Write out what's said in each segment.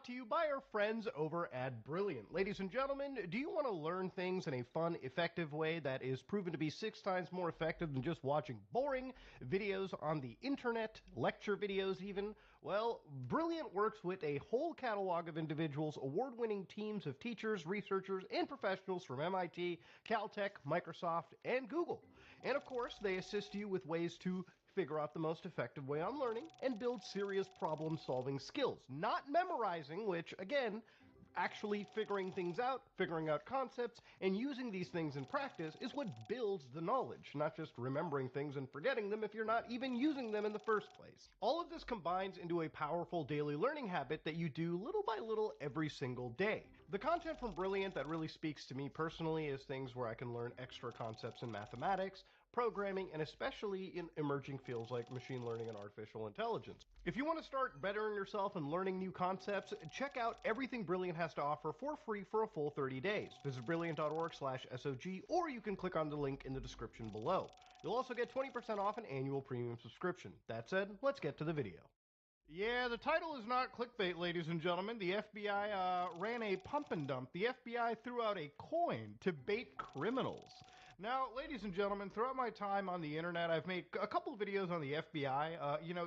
to you by our friends over at Brilliant. Ladies and gentlemen, do you want to learn things in a fun, effective way that is proven to be 6 times more effective than just watching boring videos on the internet, lecture videos even? Well, Brilliant works with a whole catalog of individuals, award-winning teams of teachers, researchers, and professionals from MIT, Caltech, Microsoft, and Google. And of course, they assist you with ways to figure out the most effective way on learning and build serious problem-solving skills. Not memorizing, which, again, actually figuring things out, figuring out concepts, and using these things in practice is what builds the knowledge, not just remembering things and forgetting them if you're not even using them in the first place. All of this combines into a powerful daily learning habit that you do little by little every single day. The content from Brilliant that really speaks to me personally is things where I can learn extra concepts in mathematics, programming, and especially in emerging fields like machine learning and artificial intelligence. If you want to start bettering yourself and learning new concepts, check out everything Brilliant has to offer for free for a full 30 days. Visit brilliant.org/SOG, or you can click on the link in the description below. You'll also get 20% off an annual premium subscription. That said, let's get to the video. Yeah, the title is not clickbait, ladies and gentlemen. The FBI ran a pump and dump. The FBI threw out a coin to bait criminals. Now, ladies and gentlemen, throughout my time on the internet, I've made a couple of videos on the FBI.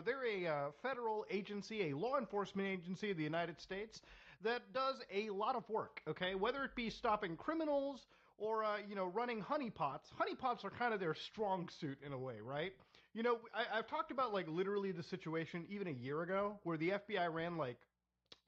They're a federal agency, a law enforcement agency of the United States that does a lot of work, okay? Whether it be stopping criminals or, running honeypots. Honeypots are kind of their strong suit in a way, right? I've talked about, literally the situation even a year ago where the FBI ran,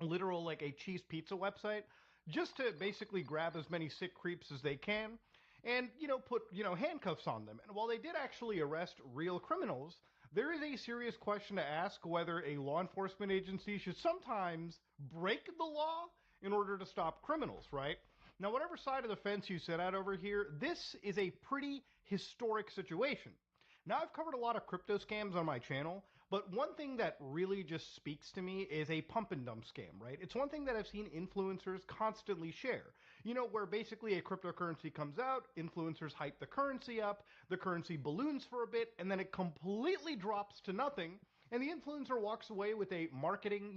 a cheese pizza website just to basically grab as many sick creeps as they can and, put, handcuffs on them. And while they did actually arrest real criminals, there is a serious question to ask whether a law enforcement agency should sometimes break the law in order to stop criminals, right? Now, whatever side of the fence you sit at over here, this is a pretty historic situation. Now, I've covered a lot of crypto scams on my channel, but one thing that really just speaks to me is a pump and dump scam, right? It's one thing that I've seen influencers constantly share, where basically a cryptocurrency comes out, influencers hype the currency up, the currency balloons for a bit, and then it completely drops to nothing, and the influencer walks away with a marketing,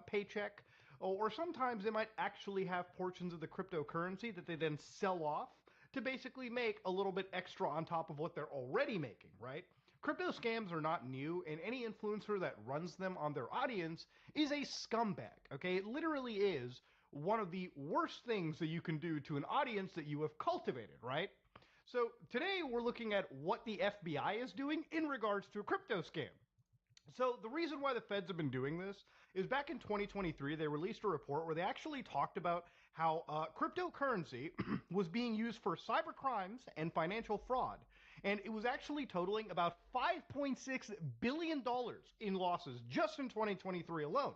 paycheck, or sometimes they might actually have portions of the cryptocurrency that they then sell off to basically make a little bit extra on top of what they're already making, right? Crypto scams are not new, and any influencer that runs them on their audience is a scumbag, okay? It literally is one of the worst things that you can do to an audience that you have cultivated, right? So today we're looking at what the FBI is doing in regards to a crypto scam. So the reason why the feds have been doing this is back in 2023, they released a report where they actually talked about how cryptocurrency was being used for cyber crimes and financial fraud. And it was actually totaling about $5.6 billion in losses just in 2023 alone.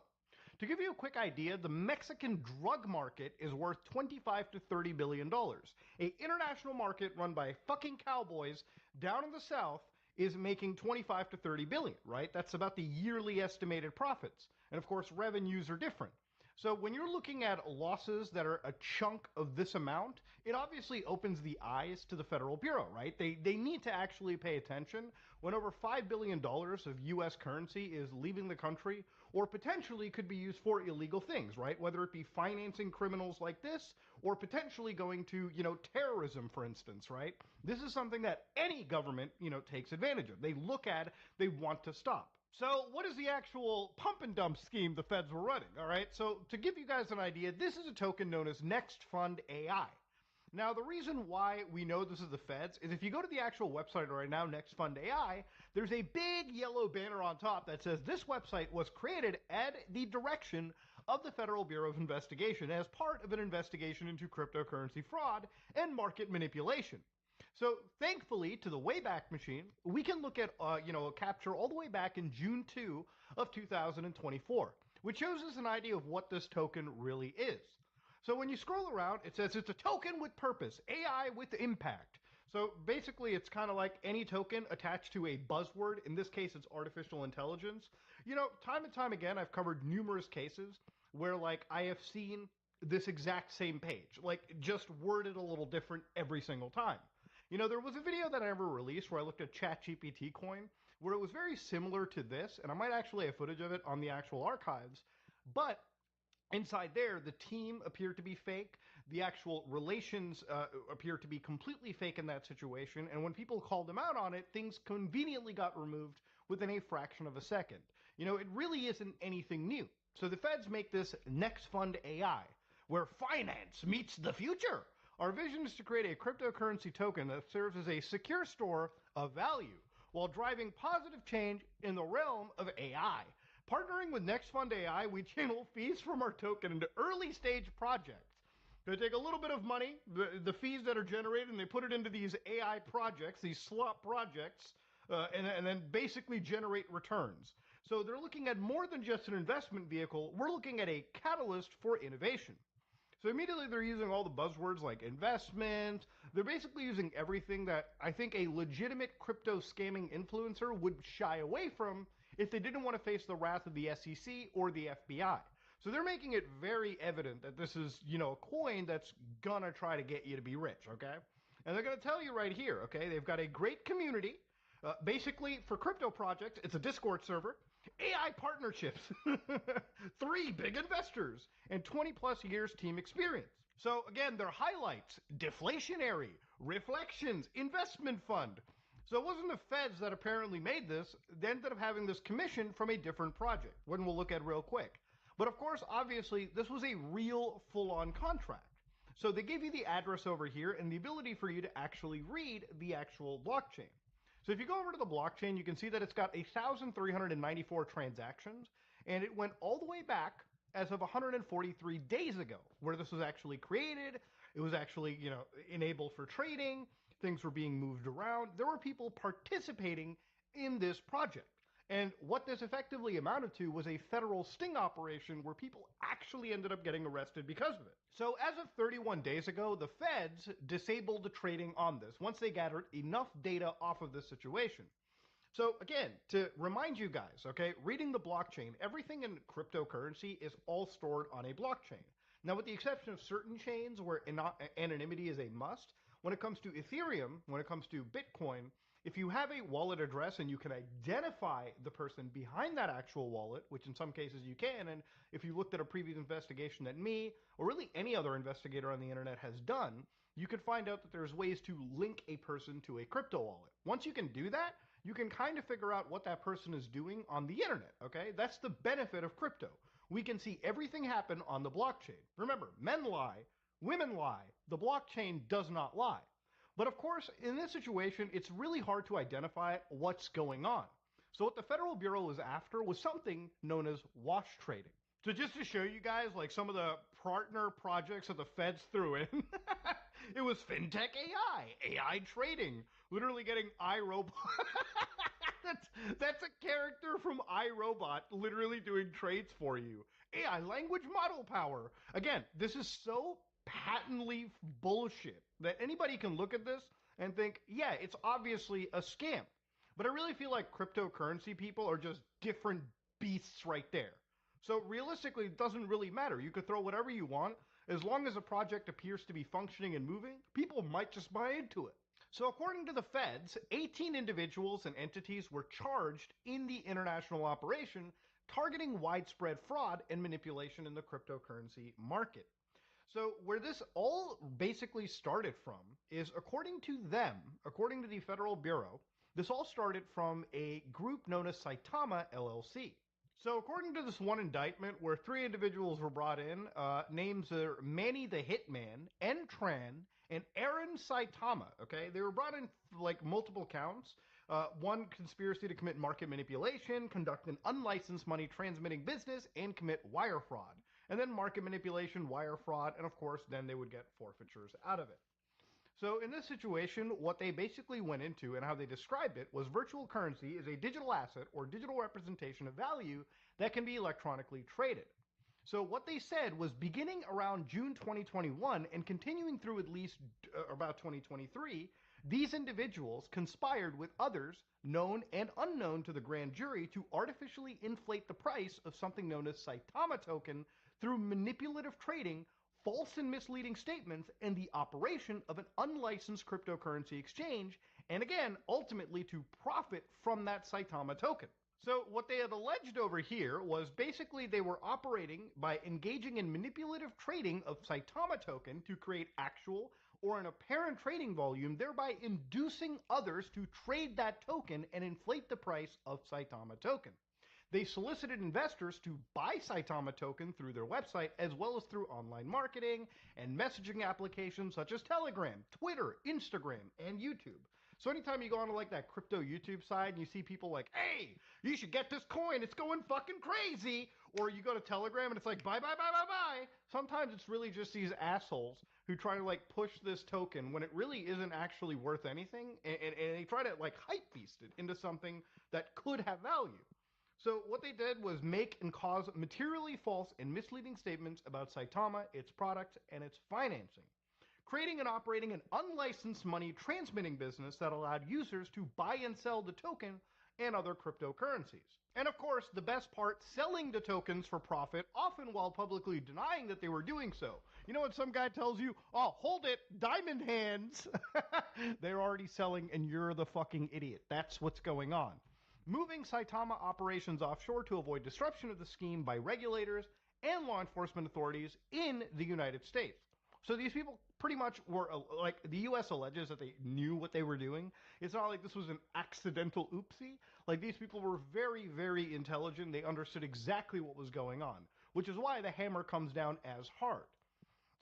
To give you a quick idea, the Mexican drug market is worth $25 to $30 billion. An international market run by fucking cowboys down in the south is making 25 to 30 billion, right? That's about the yearly estimated profits. And of course, revenues are different. So when you're looking at losses that are a chunk of this amount, it obviously opens the eyes to the Federal Bureau, right? They need to actually pay attention when over $5 billion of U.S. currency is leaving the country or potentially could be used for illegal things, right? Whether it be financing criminals like this or potentially going to, terrorism, for instance, right? This is something that any government, takes advantage of. They look at, they want to stop. So what is the actual pump and dump scheme the feds were running? All right. So to give you guys an idea, this is a token known as Next Fund AI. Now, the reason why we know this is the feds is if you go to the actual website right now, Next Fund AI, there's a big yellow banner on top that says this website was created at the direction of the Federal Bureau of Investigation as part of an investigation into cryptocurrency fraud and market manipulation. So thankfully, to the Wayback Machine, we can look at, a capture all the way back in June 2 of 2024, which shows us an idea of what this token really is. So when you scroll around, it says it's a token with purpose, AI with impact. So basically, it's kind of like any token attached to a buzzword. In this case, it's artificial intelligence. Time and time again, I've covered numerous cases where, I have seen this exact same page, just worded a little different every single time. There was a video that I ever released where I looked at ChatGPT coin, where it was very similar to this, and I might actually have footage of it on the actual archives, but Inside there, the team appeared to be fake. The actual relations appeared to be completely fake in that situation. And when people called them out on it, things conveniently got removed within a fraction of a second. It really isn't anything new. So the feds make this Next Fund AI, where finance meets the future. Our vision is to create a cryptocurrency token that serves as a secure store of value while driving positive change in the realm of AI. Partnering with Next Fund AI, we channel fees from our token into early stage projects. They take a little bit of money, the fees that are generated, and they put it into these AI projects, these slop projects, and then basically generate returns. So they're looking at more than just an investment vehicle. We're looking at a catalyst for innovation. So immediately they're using all the buzzwords like investment. They're basically using everything that I think a legitimate crypto scamming influencer would shy away from if they didn't want to face the wrath of the SEC or the FBI. So they're making it very evident that this is, a coin that's gonna try to get you to be rich, okay? And they're gonna tell you right here, okay? They've got a great community. Basically, for crypto projects, it's a Discord server. AI partnerships, 3 big investors, and 20 plus years team experience. So again, their highlights: deflationary, reflections, investment fund. So it wasn't the feds that apparently made this. They ended up having this commission from a different project, one we'll look at real quick. But of course, obviously, this was a real full-on contract. So they give you the address over here and the ability for you to actually read the actual blockchain. So if you go over to the blockchain, you can see that it's got 1,394 transactions, and it went all the way back as of 143 days ago, where this was actually created. It was actually, enabled for trading. Things were being moved around. There were people participating in this project. And what this effectively amounted to was a federal sting operation where people actually ended up getting arrested because of it. So as of 31 days ago, the feds disabled the trading on this once they gathered enough data off of this situation. So again, to remind you guys, okay, reading the blockchain, everything in cryptocurrency is all stored on a blockchain. Now, with the exception of certain chains where anonymity is a must, when it comes to Ethereum, when it comes to Bitcoin, if you have a wallet address and you can identify the person behind that actual wallet, which in some cases you can, and if you looked at a previous investigation that me or really any other investigator on the internet has done, you could find out that there's ways to link a person to a crypto wallet. Once you can do that, you can kind of figure out what that person is doing on the internet, okay? That's the benefit of crypto. We can see everything happen on the blockchain. Remember, men lie, women lie. The blockchain does not lie. But of course, in this situation, it's really hard to identify what's going on. So what the Federal Bureau was after was something known as wash trading. So just to show you guys like some of the partner projects that the feds threw in, it was fintech AI trading, literally getting iRobot. That's a character from iRobot literally doing trades for you. AI language model power. Again, this is so patently bullshit that anybody can look at this and think, yeah, it's obviously a scam. But I really feel like cryptocurrency people are just different beasts right there. So realistically, it doesn't really matter. You could throw whatever you want. As long as a project appears to be functioning and moving, people might just buy into it. So according to the feds, 18 individuals and entities were charged in the international operation targeting widespread fraud and manipulation in the cryptocurrency market. So where this all basically started from is, according to them, according to the Federal Bureau, this all started from a group known as Saitama LLC. So according to this one indictment, where 3 individuals were brought in, names are Manny the Hitman, N-Tran, and Aaron Saitama, okay? They were brought in like multiple counts. One, conspiracy to commit market manipulation, conduct an unlicensed money transmitting business, and commit wire fraud. And then market manipulation, wire fraud, and of course, then they would get forfeitures out of it. So in this situation, what they basically went into and how they described it was virtual currency is a digital asset or digital representation of value that can be electronically traded. So what they said was, beginning around June 2021 and continuing through at least about 2023, these individuals conspired with others, known and unknown to the grand jury, to artificially inflate the price of something known as Saitama token through manipulative trading, false and misleading statements, and the operation of an unlicensed cryptocurrency exchange, and again, ultimately to profit from that Saitama token. So what they had alleged over here was basically they were operating by engaging in manipulative trading of Saitama token to create actual or an apparent trading volume, thereby inducing others to trade that token and inflate the price of Saitama token. They solicited investors to buy Saitama token through their website as well as through online marketing and messaging applications such as Telegram, Twitter, Instagram, and YouTube. So anytime you go onto like that crypto YouTube side and you see people like, hey, you should get this coin, it's going fucking crazy, or you go to Telegram and it's like, buy, buy, buy, buy, buy. Sometimes it's really just these assholes who try to like push this token when it really isn't actually worth anything, and they try to like hype beast it into something that could have value. So what they did was make and cause materially false and misleading statements about Saitama, its products, and its financing, creating and operating an unlicensed money transmitting business that allowed users to buy and sell the token and other cryptocurrencies. And of course, the best part, selling the tokens for profit, often while publicly denying that they were doing so. You know when some guy tells you, oh, hold it, diamond hands, they're already selling and you're the fucking idiot. That's what's going on. Moving Saitama operations offshore to avoid disruption of the scheme by regulators and law enforcement authorities in the United States. So these people pretty much were, like, the U.S. alleges that they knew what they were doing. It's not like this was an accidental oopsie. Like, these people were very, very intelligent. They understood exactly what was going on, which is why the hammer comes down as hard.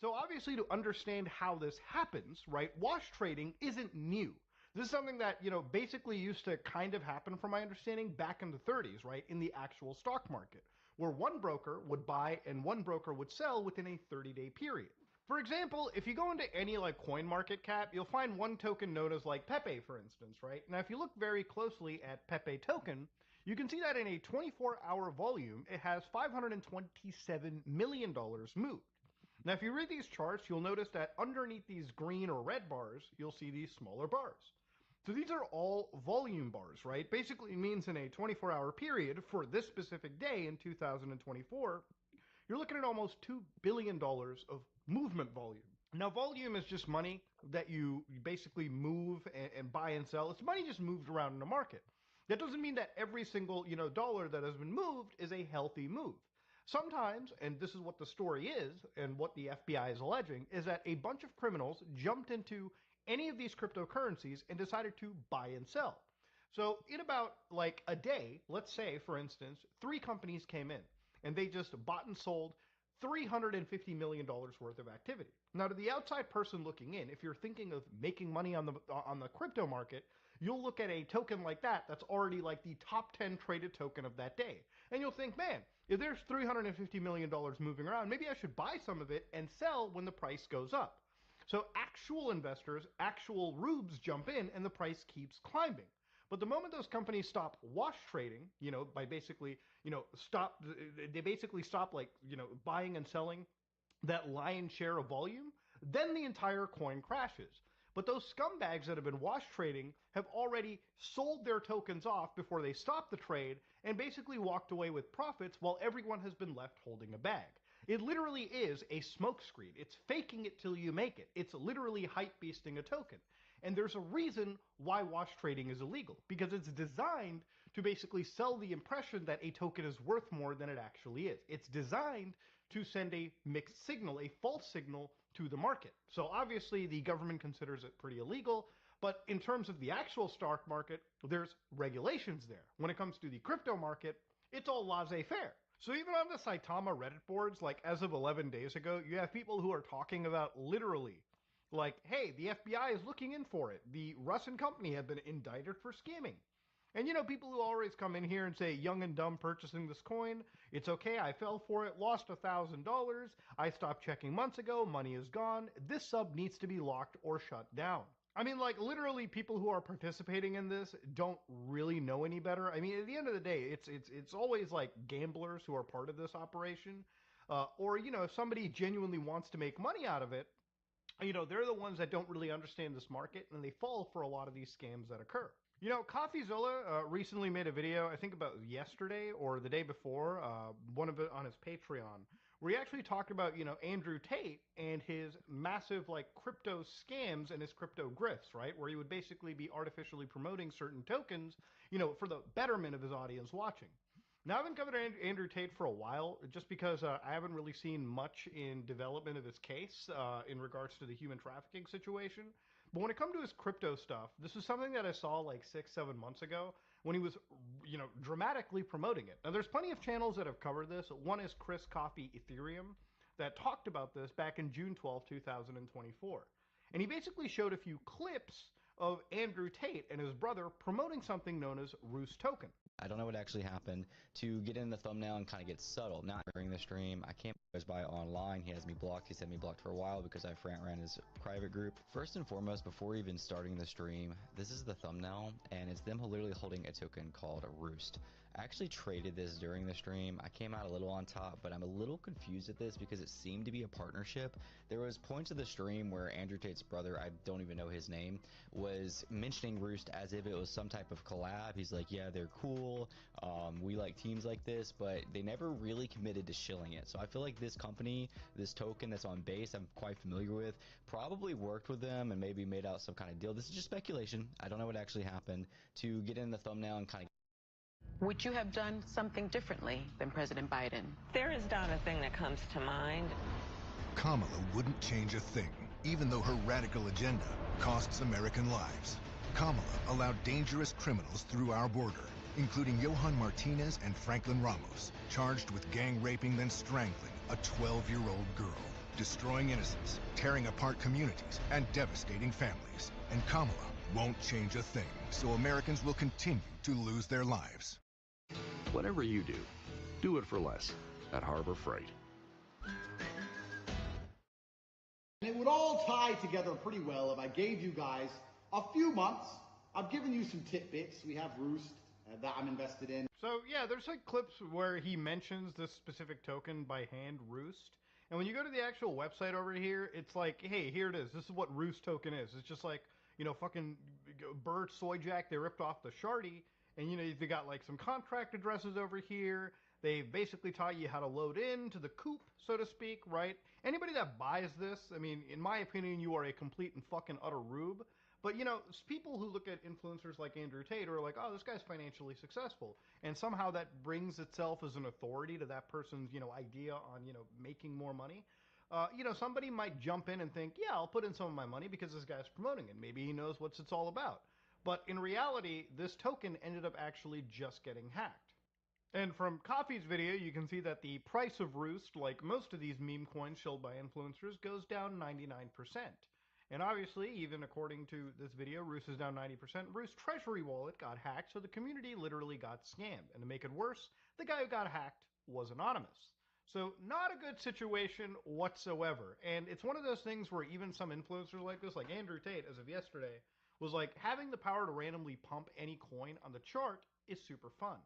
So obviously, to understand how this happens, right, wash trading isn't new. This is something that, basically used to kind of happen, from my understanding, back in the 30s, right, in the actual stock market, where one broker would buy and one broker would sell within a 30-day period. For example, if you go into any like coin market cap, you'll find one token known as like Pepe, for instance, right? Now, if you look very closely at Pepe token, you can see that in a 24-hour volume, it has $527 million moved. Now, if you read these charts, you'll notice that underneath these green or red bars, you'll see these smaller bars. So these are all volume bars, right? Basically, it means in a 24-hour period for this specific day in 2024, you're looking at almost $2 billion of movement volume. Now, volume is just money that you basically move and buy and sell. It's money just moved around in the market. That doesn't mean that every single, dollar that has been moved is a healthy move. Sometimes, and this is what the story is, and what the FBI is alleging, is that a bunch of criminals jumped into any of these cryptocurrencies and decided to buy and sell. So in about like a day, let's say, for instance, 3 companies came in and they just bought and sold $350 million worth of activity. Now, to the outside person looking in, if you're thinking of making money on the crypto market, you'll look at a token like that that's already like the top 10 traded token of that day. And you'll think, man, if there's $350 million moving around, maybe I should buy some of it and sell when the price goes up. So actual investors, actual rubes jump in and the price keeps climbing. But the moment those companies stop wash trading, by basically, they basically stop like, buying and selling that lion's share of volume, then the entire coin crashes. But those scumbags that have been wash trading have already sold their tokens off before they stopped the trade and basically walked away with profits while everyone has been left holding a bag. It literally is a smokescreen. It's faking it till you make it. It's literally hype beasting a token. And there's a reason why wash trading is illegal, because it's designed to basically sell the impression that a token is worth more than it actually is. It's designed to send a mixed signal, a false signal to the market. So obviously the government considers it pretty illegal, but in terms of the actual stock market, there's regulations there. When it comes to the crypto market, it's all laissez-faire. So even on the Saitama Reddit boards, like as of 11 days ago, you have people who are talking about literally, like, hey, the FBI is looking in for it. The Russ and company have been indicted for scamming. And people who always come in here and say, young and dumb purchasing this coin, it's okay, I fell for it, lost $1,000, I stopped checking months ago, money is gone, this sub needs to be locked or shut down. I mean, like, literally people who are participating in this don't really know any better. I mean, at the end of the day, it's always like gamblers who are part of this operation. Or, if somebody genuinely wants to make money out of it, they're the ones that don't really understand this market, and they fall for a lot of these scams that occur. CoffeeZilla recently made a video, I think about yesterday or the day before, one of it on his Patreon, where he actually talked about, Andrew Tate and his massive like crypto scams and his crypto grifts, right? Where he would basically be artificially promoting certain tokens, for the betterment of his audience watching. Now, I've been covering Andrew Tate for a while, just because I haven't really seen much in development of his case in regards to the human trafficking situation. But when it comes to his crypto stuff, this is something that I saw like 6, 7 months ago when he was, dramatically promoting it. Now, there's plenty of channels that have covered this. One is Chris Coffee Ethereum that talked about this back in June 12th, 2024. And he basically showed a few clips of Andrew Tate and his brother promoting something known as Roost Token. I don't know what actually happened to get in the thumbnail and kind of get subtle. Not during the stream. I can't always buy it online. He has me blocked. He's had me blocked for a while because I ran his private group. First and foremost, before even starting the stream, this is the thumbnail, and it's them literally holding a token called a Roost. I actually traded this during the stream. I came out a little on top, but I'm a little confused at this because it seemed to be a partnership. There was points of the stream where Andrew Tate's brother, I don't even know his name, was mentioning Roost as if it was some type of collab. He's like, yeah, they're cool. We like teams like this, but they never really committed to shilling it. So I feel like this company, this token that's on base, I'm quite familiar with, probably worked with them and maybe made out some kind of deal. This is just speculation. I don't know what actually happened to get in the thumbnail and kind of. Would you have done something differently than President Biden? There is not a thing that comes to mind. Kamala wouldn't change a thing, even though her radical agenda costs American lives. Kamala allowed dangerous criminals through our border, including Johan Martinez and Franklin Ramos, charged with gang raping then strangling a 12-year-old girl, destroying innocents, tearing apart communities, and devastating families. And Kamala won't change a thing, so Americans will continue to lose their lives. Whatever you do, do it for less at Harbor Freight. And it would all tie together pretty well if I gave you guys a few months. I've given you some tidbits. We have Roost that I'm invested in. So yeah, there's like clips where he mentions this specific token by hand, Roost. And when you go to the actual website over here, it's like, hey, here it is. This is what Roost token is. It's just like, fucking Bird Soy Jack. They ripped off the Shardy. And, they got like some contract addresses over here. They basically taught you how to load into the coop, so to speak, right? Anybody that buys this, I mean, in my opinion, you are a complete and fucking utter rube. But, people who look at influencers like Andrew Tate are like, oh, this guy's financially successful. And somehow that brings itself as an authority to that person's, idea on, making more money. Somebody might jump in and think, yeah, I'll put in some of my money because this guy's promoting it. Maybe he knows what it's all about. But in reality, this token ended up actually just getting hacked. And from Coffee's video, you can see that the price of Roost, like most of these meme coins sold by influencers, goes down 99%. And obviously, even according to this video, Roost is down 90%. Roost's treasury wallet got hacked, so the community literally got scammed. And to make it worse, the guy who got hacked was anonymous. So not a good situation whatsoever. And it's one of those things where even some influencers like this, like Andrew Tate, as of yesterday, was like, having the power to randomly pump any coin on the chart is super fun.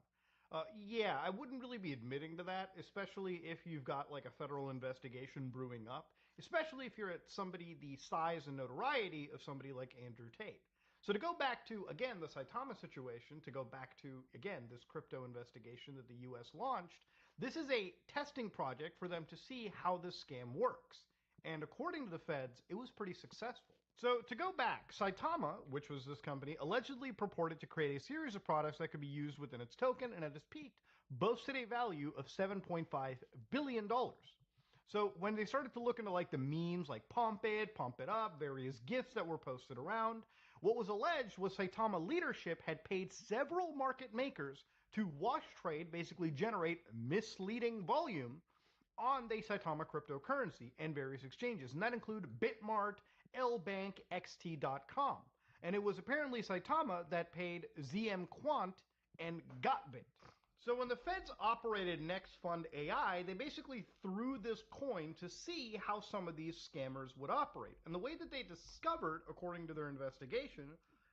Yeah, I wouldn't really be admitting to that, especially if you've got like a federal investigation brewing up, especially if you're at somebody the size and notoriety of somebody like Andrew Tate. So to go back to, again, the Saitama situation, to go back to, again, this crypto investigation that the U.S. launched, this is a testing project for them to see how this scam works. And according to the feds, it was pretty successful. So to go back, Saitama, which was this company, allegedly purported to create a series of products that could be used within its token, and at its peak, boasted a value of $7.5 billion. So when they started to look into like the memes, like pump it up, various gifts that were posted around, what was alleged was Saitama leadership had paid several market makers to wash trade, basically generate misleading volume on the Saitama cryptocurrency and various exchanges. And that include Bitmart, LBank, XT.com. And it was apparently Saitama that paid ZM Quant and Gotbit. So when the feds operated Next Fund AI, they basically threw this coin to see how some of these scammers would operate. And the way that they discovered, according to their investigation,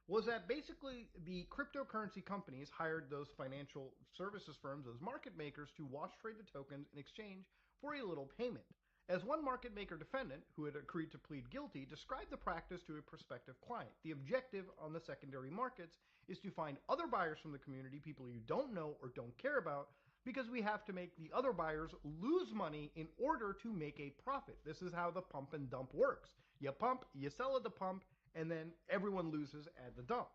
was that basically the cryptocurrency companies hired those financial services firms, those market makers, to wash trade the tokens in exchange for a little payment. As one market maker defendant, who had agreed to plead guilty, described the practice to a prospective client. The objective on the secondary markets is to find other buyers from the community, people you don't know or don't care about, because we have to make the other buyers lose money in order to make a profit. This is how the pump and dump works. You pump, you sell at the pump, and then everyone loses at the dump.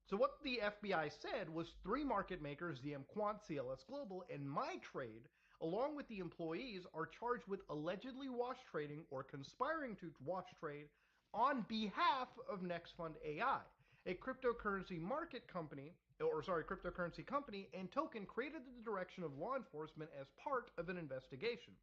So what the FBI said was 3 market makers, DM Quant, CLS Global, and MyTrade, along with the employees, are charged with allegedly wash trading or conspiring to wash trade on behalf of NextFund AI, a cryptocurrency market company, cryptocurrency company and token created at the direction of law enforcement as part of an investigation.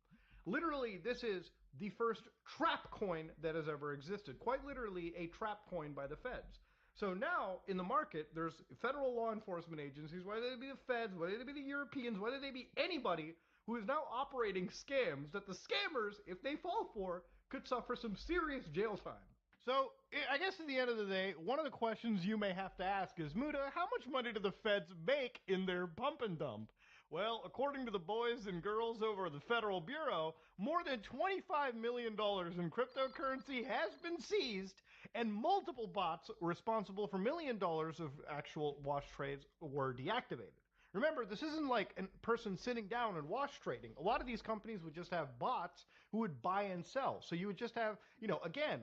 Literally, this is the first trap coin that has ever existed. Quite literally, a trap coin by the feds. So now, in the market, there's federal law enforcement agencies, whether they be the feds, whether they be the Europeans, whether they be anybody, who is now operating scams that the scammers, if they fall for, could suffer some serious jail time. So, I guess at the end of the day, one of the questions you may have to ask is, Muda, how much money do the feds make in their pump and dump? Well, according to the boys and girls over at the Federal Bureau, more than $25 million in cryptocurrency has been seized, and multiple bots responsible for $1 million of actual wash trades were deactivated. Remember, this isn't like a person sitting down and wash trading. A lot of these companies would just have bots who would buy and sell. So you would just have, again,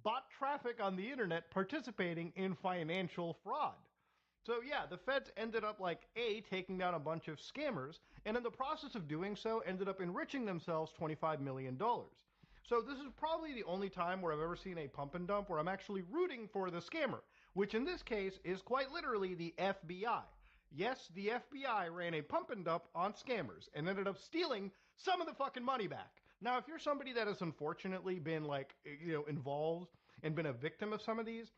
bot traffic on the internet participating in financial fraud. So yeah, the feds ended up taking down a bunch of scammers, and in the process of doing so, ended up enriching themselves $25 million. So this is probably the only time where I've ever seen a pump and dump where I'm actually rooting for the scammer, which in this case is quite literally the FBI. Yes, the FBI ran a pump and dump on scammers and ended up stealing some of the fucking money back. Now, if you're somebody that has unfortunately been involved and been a victim of some of these,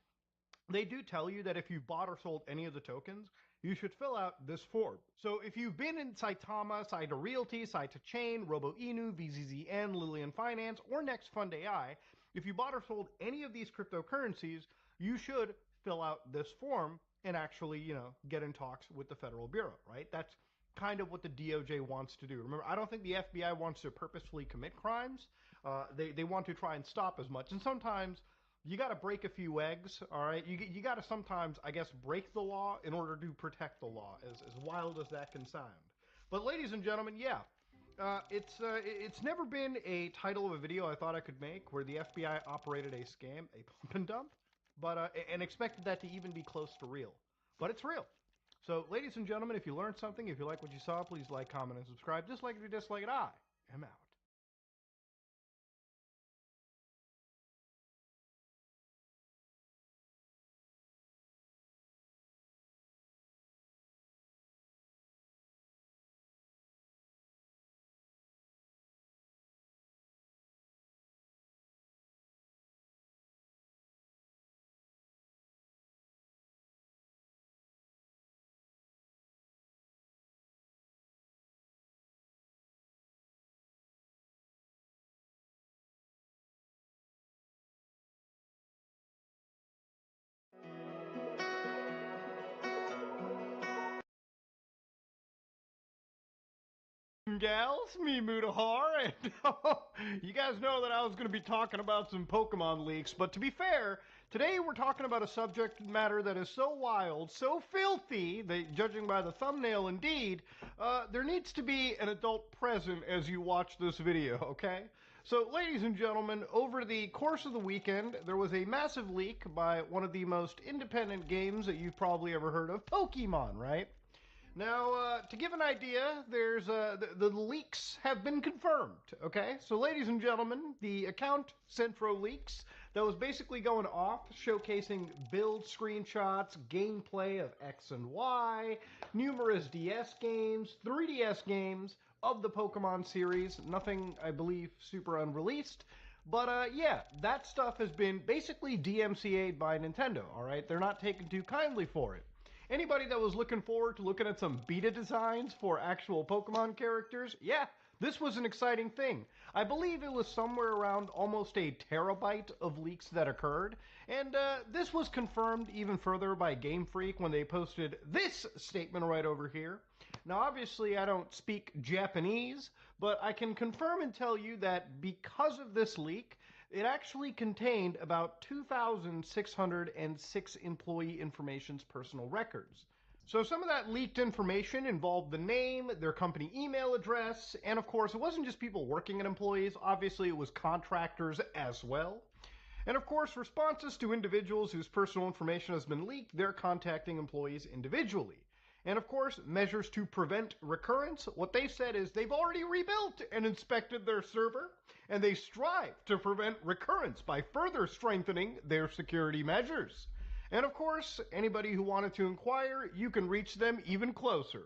they do tell you that if you bought or sold any of the tokens, you should fill out this form. So if you've been in Saitama, Saita Realty, Saita Chain, Robo Inu, VZZN, Lillian Finance, or NextFund AI, if you bought or sold any of these cryptocurrencies, you should fill out this form and actually, get in talks with the Federal Bureau, right? That's kind of what the DOJ wants to do. Remember, I don't think the FBI wants to purposefully commit crimes. They want to try and stop as much. And sometimes you got to break a few eggs, all right? You got to sometimes, I guess, break the law in order to protect the law, as wild as that can sound. But ladies and gentlemen, yeah, it's never been a title of a video I thought I could make where the FBI operated a scam, a pump and dump, but and expected that to even be close to real. But it's real. So, ladies and gentlemen, if you learned something, if you like what you saw, please like, comment, and subscribe. Dislike if you dislike it. I am out. Gals, me Mutahar, and you guys know that I was going to be talking about some Pokemon leaks, but to be fair, today we're talking about a subject matter that is so wild, so filthy, that judging by the thumbnail indeed, there needs to be an adult present as you watch this video, okay? So, ladies and gentlemen, over the course of the weekend, there was a massive leak by one of the most independent games that you've probably ever heard of, Pokemon, right? Now, to give an idea, there's the leaks have been confirmed, okay? So, ladies and gentlemen, the account Centro Leaks that was basically going off, showcasing build screenshots, gameplay of X and Y, numerous DS games, 3DS games of the Pokemon series, nothing, I believe, super unreleased. But, yeah, that stuff has been basically DMCA'd by Nintendo, alright? They're not taken too kindly for it. Anybody that was looking forward to looking at some beta designs for actual Pokemon characters, yeah, this was an exciting thing. I believe it was somewhere around almost a terabyte of leaks that occurred, and this was confirmed even further by Game Freak when they posted this statement right over here. Now, obviously, I don't speak Japanese, but I can confirm and tell you that because of this leak, it actually contained about 2,606 employee information's personal records. So some of that leaked information involved the name, their company email address, and of course, it wasn't just people working at employees. Obviously, it was contractors as well. And of course, responses to individuals whose personal information has been leaked, they're contacting employees individually. And of course, measures to prevent recurrence. What they said is they've already rebuilt and inspected their server, and they strive to prevent recurrence by further strengthening their security measures. And of course, anybody who wanted to inquire, you can reach them even closer.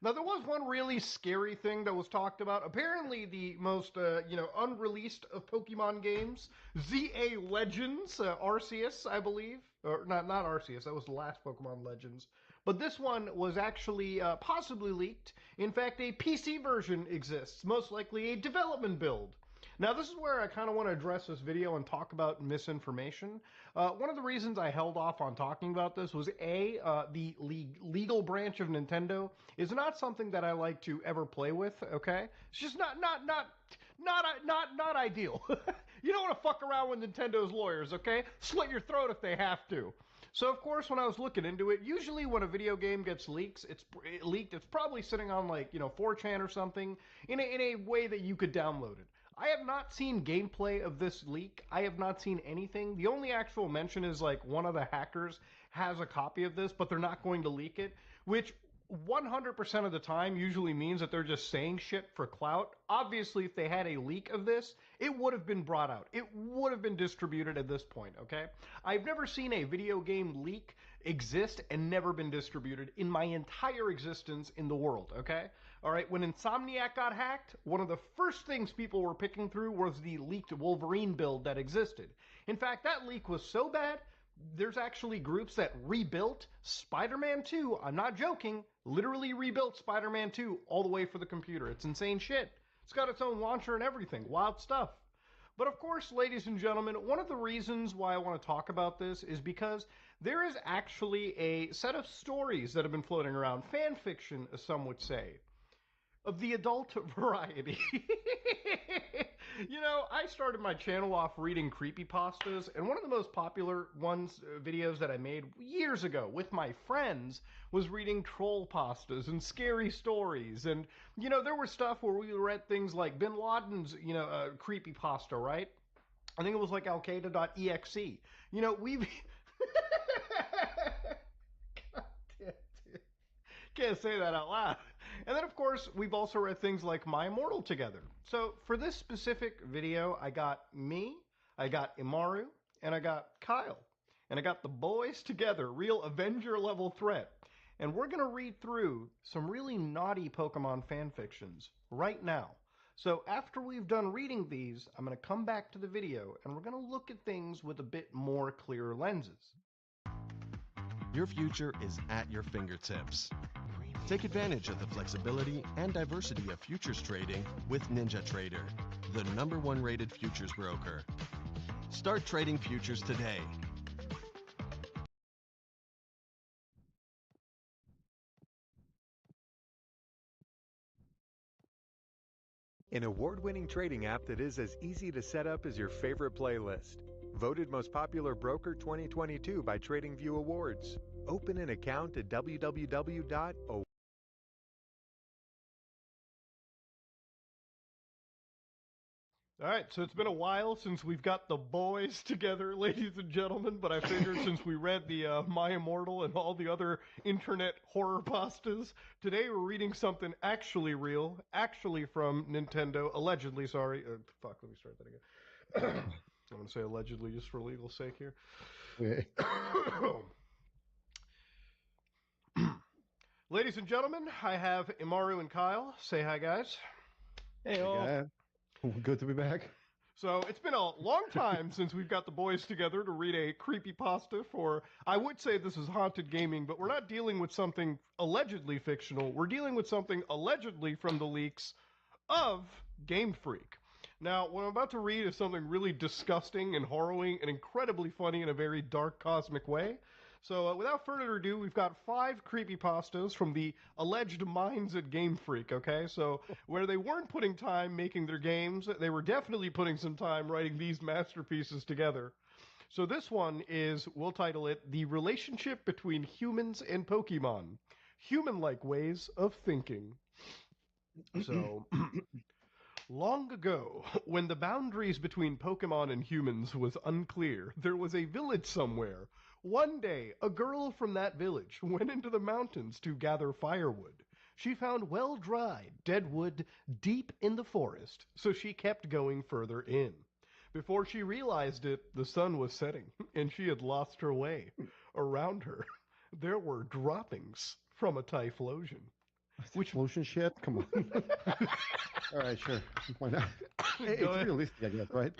Now, there was one really scary thing that was talked about. Apparently, the most, unreleased of Pokemon games, ZA Legends, Arceus, I believe. Or, not Arceus, that was the last Pokemon Legends. But this one was actually possibly leaked. In fact, a PC version exists, most likely a development build. Now, this is where I kind of want to address this video and talk about misinformation. One of the reasons I held off on talking about this was the legal branch of Nintendo is not something that I like to ever play with. Okay, it's just not ideal. You don't want to fuck around with Nintendo's lawyers. Okay, slit your throat if they have to. So of course, when I was looking into it, usually when a video game gets leaked, it's probably sitting on 4chan or something in a way that you could download it. I have not seen gameplay of this leak. I have not seen anything. The only actual mention is one of the hackers has a copy of this, but they're not going to leak it, which 100% of the time usually means that they're just saying shit for clout. Obviously, if they had a leak of this, it would have been brought out. It would have been distributed at this point, okay? I've never seen a video game leak exist and never been distributed in my entire existence in the world, okay? All right, when Insomniac got hacked, one of the first things people were picking through was the leaked Wolverine build that existed. In fact, that leak was so bad, there's actually groups that rebuilt Spider-Man 2, I'm not joking, literally rebuilt Spider-Man 2 all the way for the computer. It's insane shit. It's got its own launcher and everything. Wild stuff. But of course, ladies and gentlemen, one of the reasons why I want to talk about this is because there is actually a set of stories that have been floating around, fan fiction, as some would say, of the adult variety. You know, I started my channel off reading creepypastas, and one of the most popular videos that I made years ago with my friends was reading troll pastas and scary stories. And, you know, there were stuff where we read things like Bin Laden's, creepypasta, right? I think it was like Al-Qaeda.exe. You know, we've... God damn it. Can't say that out loud. And then, of course, we've also read things like My Immortal together. So for this specific video, I got me, I got Imaru, and I got Kyle. And I got the boys together, real Avenger-level threat. And we're going to read through some really naughty Pokemon fanfictions right now. So after we've done reading these, I'm going to come back to the video, and we're going to look at things with a bit more clear lenses. Your future is at your fingertips. Take advantage of the flexibility and diversity of futures trading with NinjaTrader, the #1 rated futures broker. Start trading futures today. An award-winning trading app that is as easy to set up as your favorite playlist. Voted most popular broker 2022 by TradingView Awards. Open an account at www.o. All right, so it's been a while since we've got the boys together, ladies and gentlemen, but I figured since we read the My Immortal and all the other internet horror pastas, today we're reading something actually real, actually from Nintendo, allegedly, sorry. Let me start that again. I'm going to say allegedly just for legal sake here. Okay. Ladies and gentlemen, I have Imaru and Kyle. Say hi, guys. Hey, all. Good to be back. So it's been a long time since we've got the boys together to read a creepypasta for, I would say this is haunted gaming, but we're not dealing with something allegedly fictional. We're dealing with something allegedly from the leaks of Game Freak. Now, what I'm about to read is something really disgusting and harrowing and incredibly funny in a very dark cosmic way. So without further ado, we've got 5 creepypastas from the alleged minds at Game Freak, okay? So where they weren't putting time making their games, they were definitely putting some time writing these masterpieces together. So this one is, we'll title it, The Relationship Between Humans and Pokemon. Human-like Ways of Thinking. So, long ago, when the boundaries between Pokemon and humans was unclear, there was a village somewhere. One day, a girl from that village went into the mountains to gather firewood. She found well-dried, dead wood deep in the forest, so she kept going further in. Before she realized it, the sun was setting, and she had lost her way. Around her, there were droppings from a Typhlosion. Which lotion shit? Come on. All right, sure. Why not? It's realistic, I guess, right?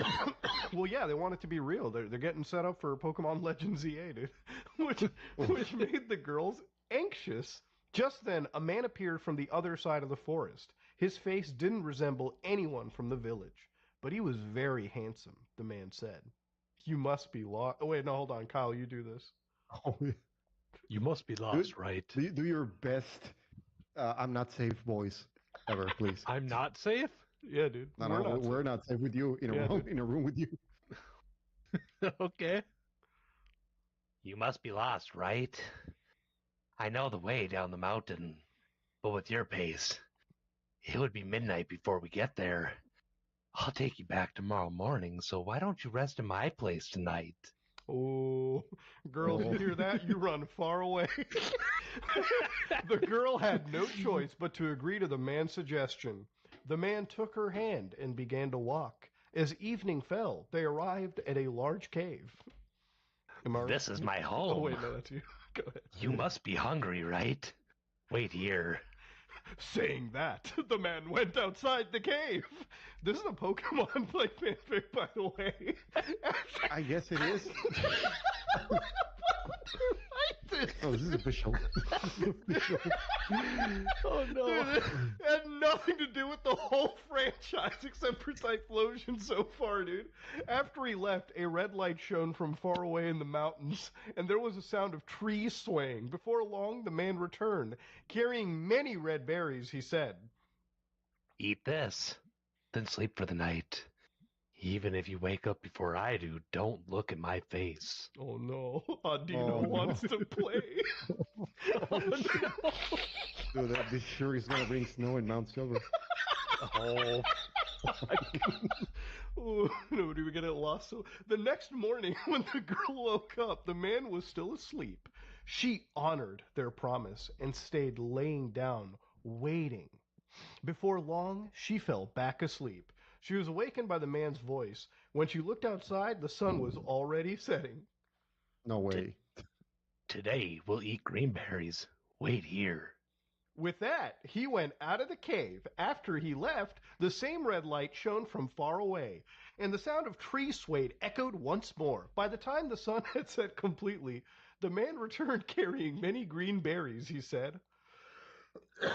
Well, yeah, they want it to be real. They're getting set up for Pokemon Legends EA, dude. which made the girls anxious. Just then, a man appeared from the other side of the forest. His face didn't resemble anyone from the village, but he was very handsome, the man said. You must be lost. Oh, wait, no, hold on. Kyle, you do this. Oh, you must be lost, right? Do your best I'm not safe voice ever, please. I'm not safe? Yeah, dude. No, we're not safe with you in a room with you. Okay. You must be lost, right? I know the way down the mountain, but with your pace, it would be midnight before we get there. I'll take you back tomorrow morning, so why don't you rest in my place tonight? Oh, girls, you hear that? You run far away. The girl had no choice but to agree to the man's suggestion. The man took her hand and began to walk. As evening fell, they arrived at a large cave. This is my home. Oh, wait, no, that's you. Go ahead. You must be hungry, right? Wait here. Saying that, the man went outside the cave. This is a Pokemon play fanfic, by the way. I guess it is. Oh, this is official. Oh no. Dude, it had nothing to do with the whole franchise except for Typhlosion so far, dude. After he left, a red light shone from far away in the mountains, and there was a sound of trees swaying. Before long, the man returned, carrying many red berries, he said. Eat this, then sleep for the night. Even if you wake up before I do, don't look at my face. Oh no, Audino wants to play. Oh no. Dude, this sure is gonna bring snow in Mount Silver. Oh. Oh no, do we get it lost? So the next morning, when the girl woke up, the man was still asleep. She honored their promise and stayed laying down, waiting. Before long, she fell back asleep. She was awakened by the man's voice. When she looked outside, the sun was already setting. No way. Today we'll eat green berries. Wait here. With that, he went out of the cave. After he left, the same red light shone from far away, and the sound of trees swayed echoed once more. By the time the sun had set completely, the man returned carrying many green berries, he said.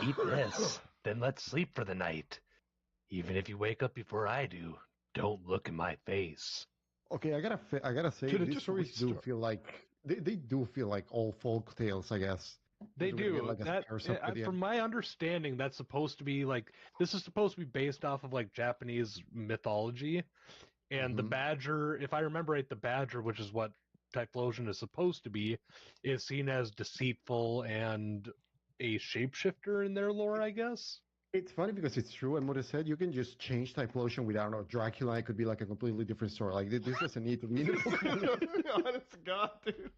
Eat this, then let's sleep for the night. Even if you wake up before I do, don't look in my face. Okay, I gotta say, these stories do feel like they do feel like all folk tales, I guess. They do. Like from my understanding, that's supposed to be like this is supposed to be based off of like Japanese mythology, and the badger, if I remember right, the badger, which is what Typhlosion is supposed to be, is seen as deceitful and a shapeshifter in their lore, I guess. It's funny because it's true, and what I said, you can just change Typhlosion with, I don't know, Dracula. It could be like a completely different story. Like, this doesn't need to be. Honest to God, dude.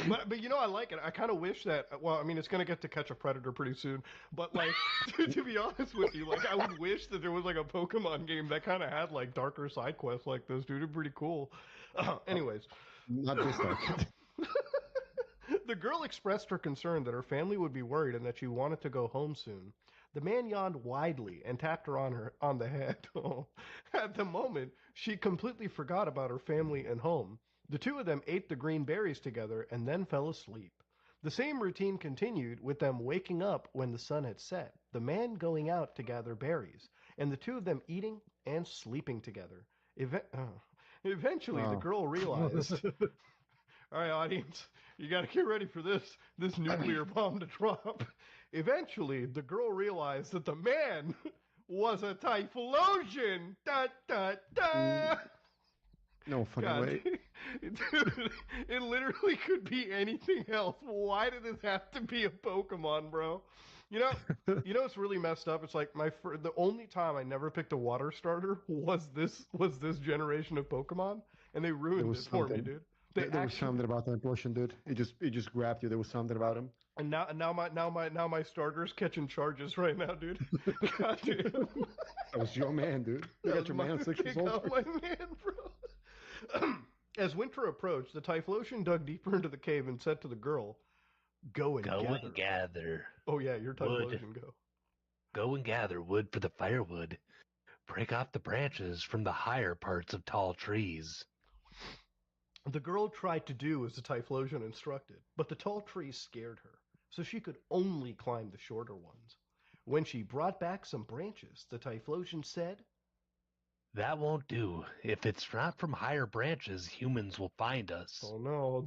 But you know, I like it. I kind of wish that, well, I mean, it's going to get to Catch a Predator pretty soon. But, like, to be honest with you, like, I would wish that there was, like, a Pokemon game that kind of had, like, darker side quests like this, dude. It'd be pretty cool. Anyways. Not this dark. The girl expressed her concern that her family would be worried and that she wanted to go home soon. The man yawned widely and tapped her on the head. At the moment, she completely forgot about her family and home. The two of them ate the green berries together and then fell asleep. The same routine continued, with them waking up when the sun had set, the man going out to gather berries, and the two of them eating and sleeping together. Eventually, the girl realized... All right, audience, you got to get ready for this nuclear bomb to drop. Eventually, the girl realized that the man was a Typhlosion. Da, da, da. No funny way. Dude, it literally could be anything else. Why did it have to be a Pokemon, bro? You know what's really messed up? It's like the only time I never picked a water starter was this generation of Pokemon, and they ruined it for me, dude. There was something about that potion, dude. It just grabbed you. There was something about him. And now my starter's catching charges right now, dude. God damn. That was your man, dude. You got your man 6 years old. My man, bro. As winter approached, the Typhlosion dug deeper into the cave and said to the girl, Go and gather. Oh yeah, your Typhlosion, go. Go and gather wood for the firewood. Break off the branches from the higher parts of tall trees. The girl tried to do as the Typhlosion instructed, but the tall trees scared her, so she could only climb the shorter ones. When she brought back some branches, the Typhlosion said, That won't do. If it's not from higher branches, humans will find us. Oh no,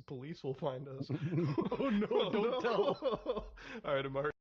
police will find us. Oh no, don't tell. All right, Amari.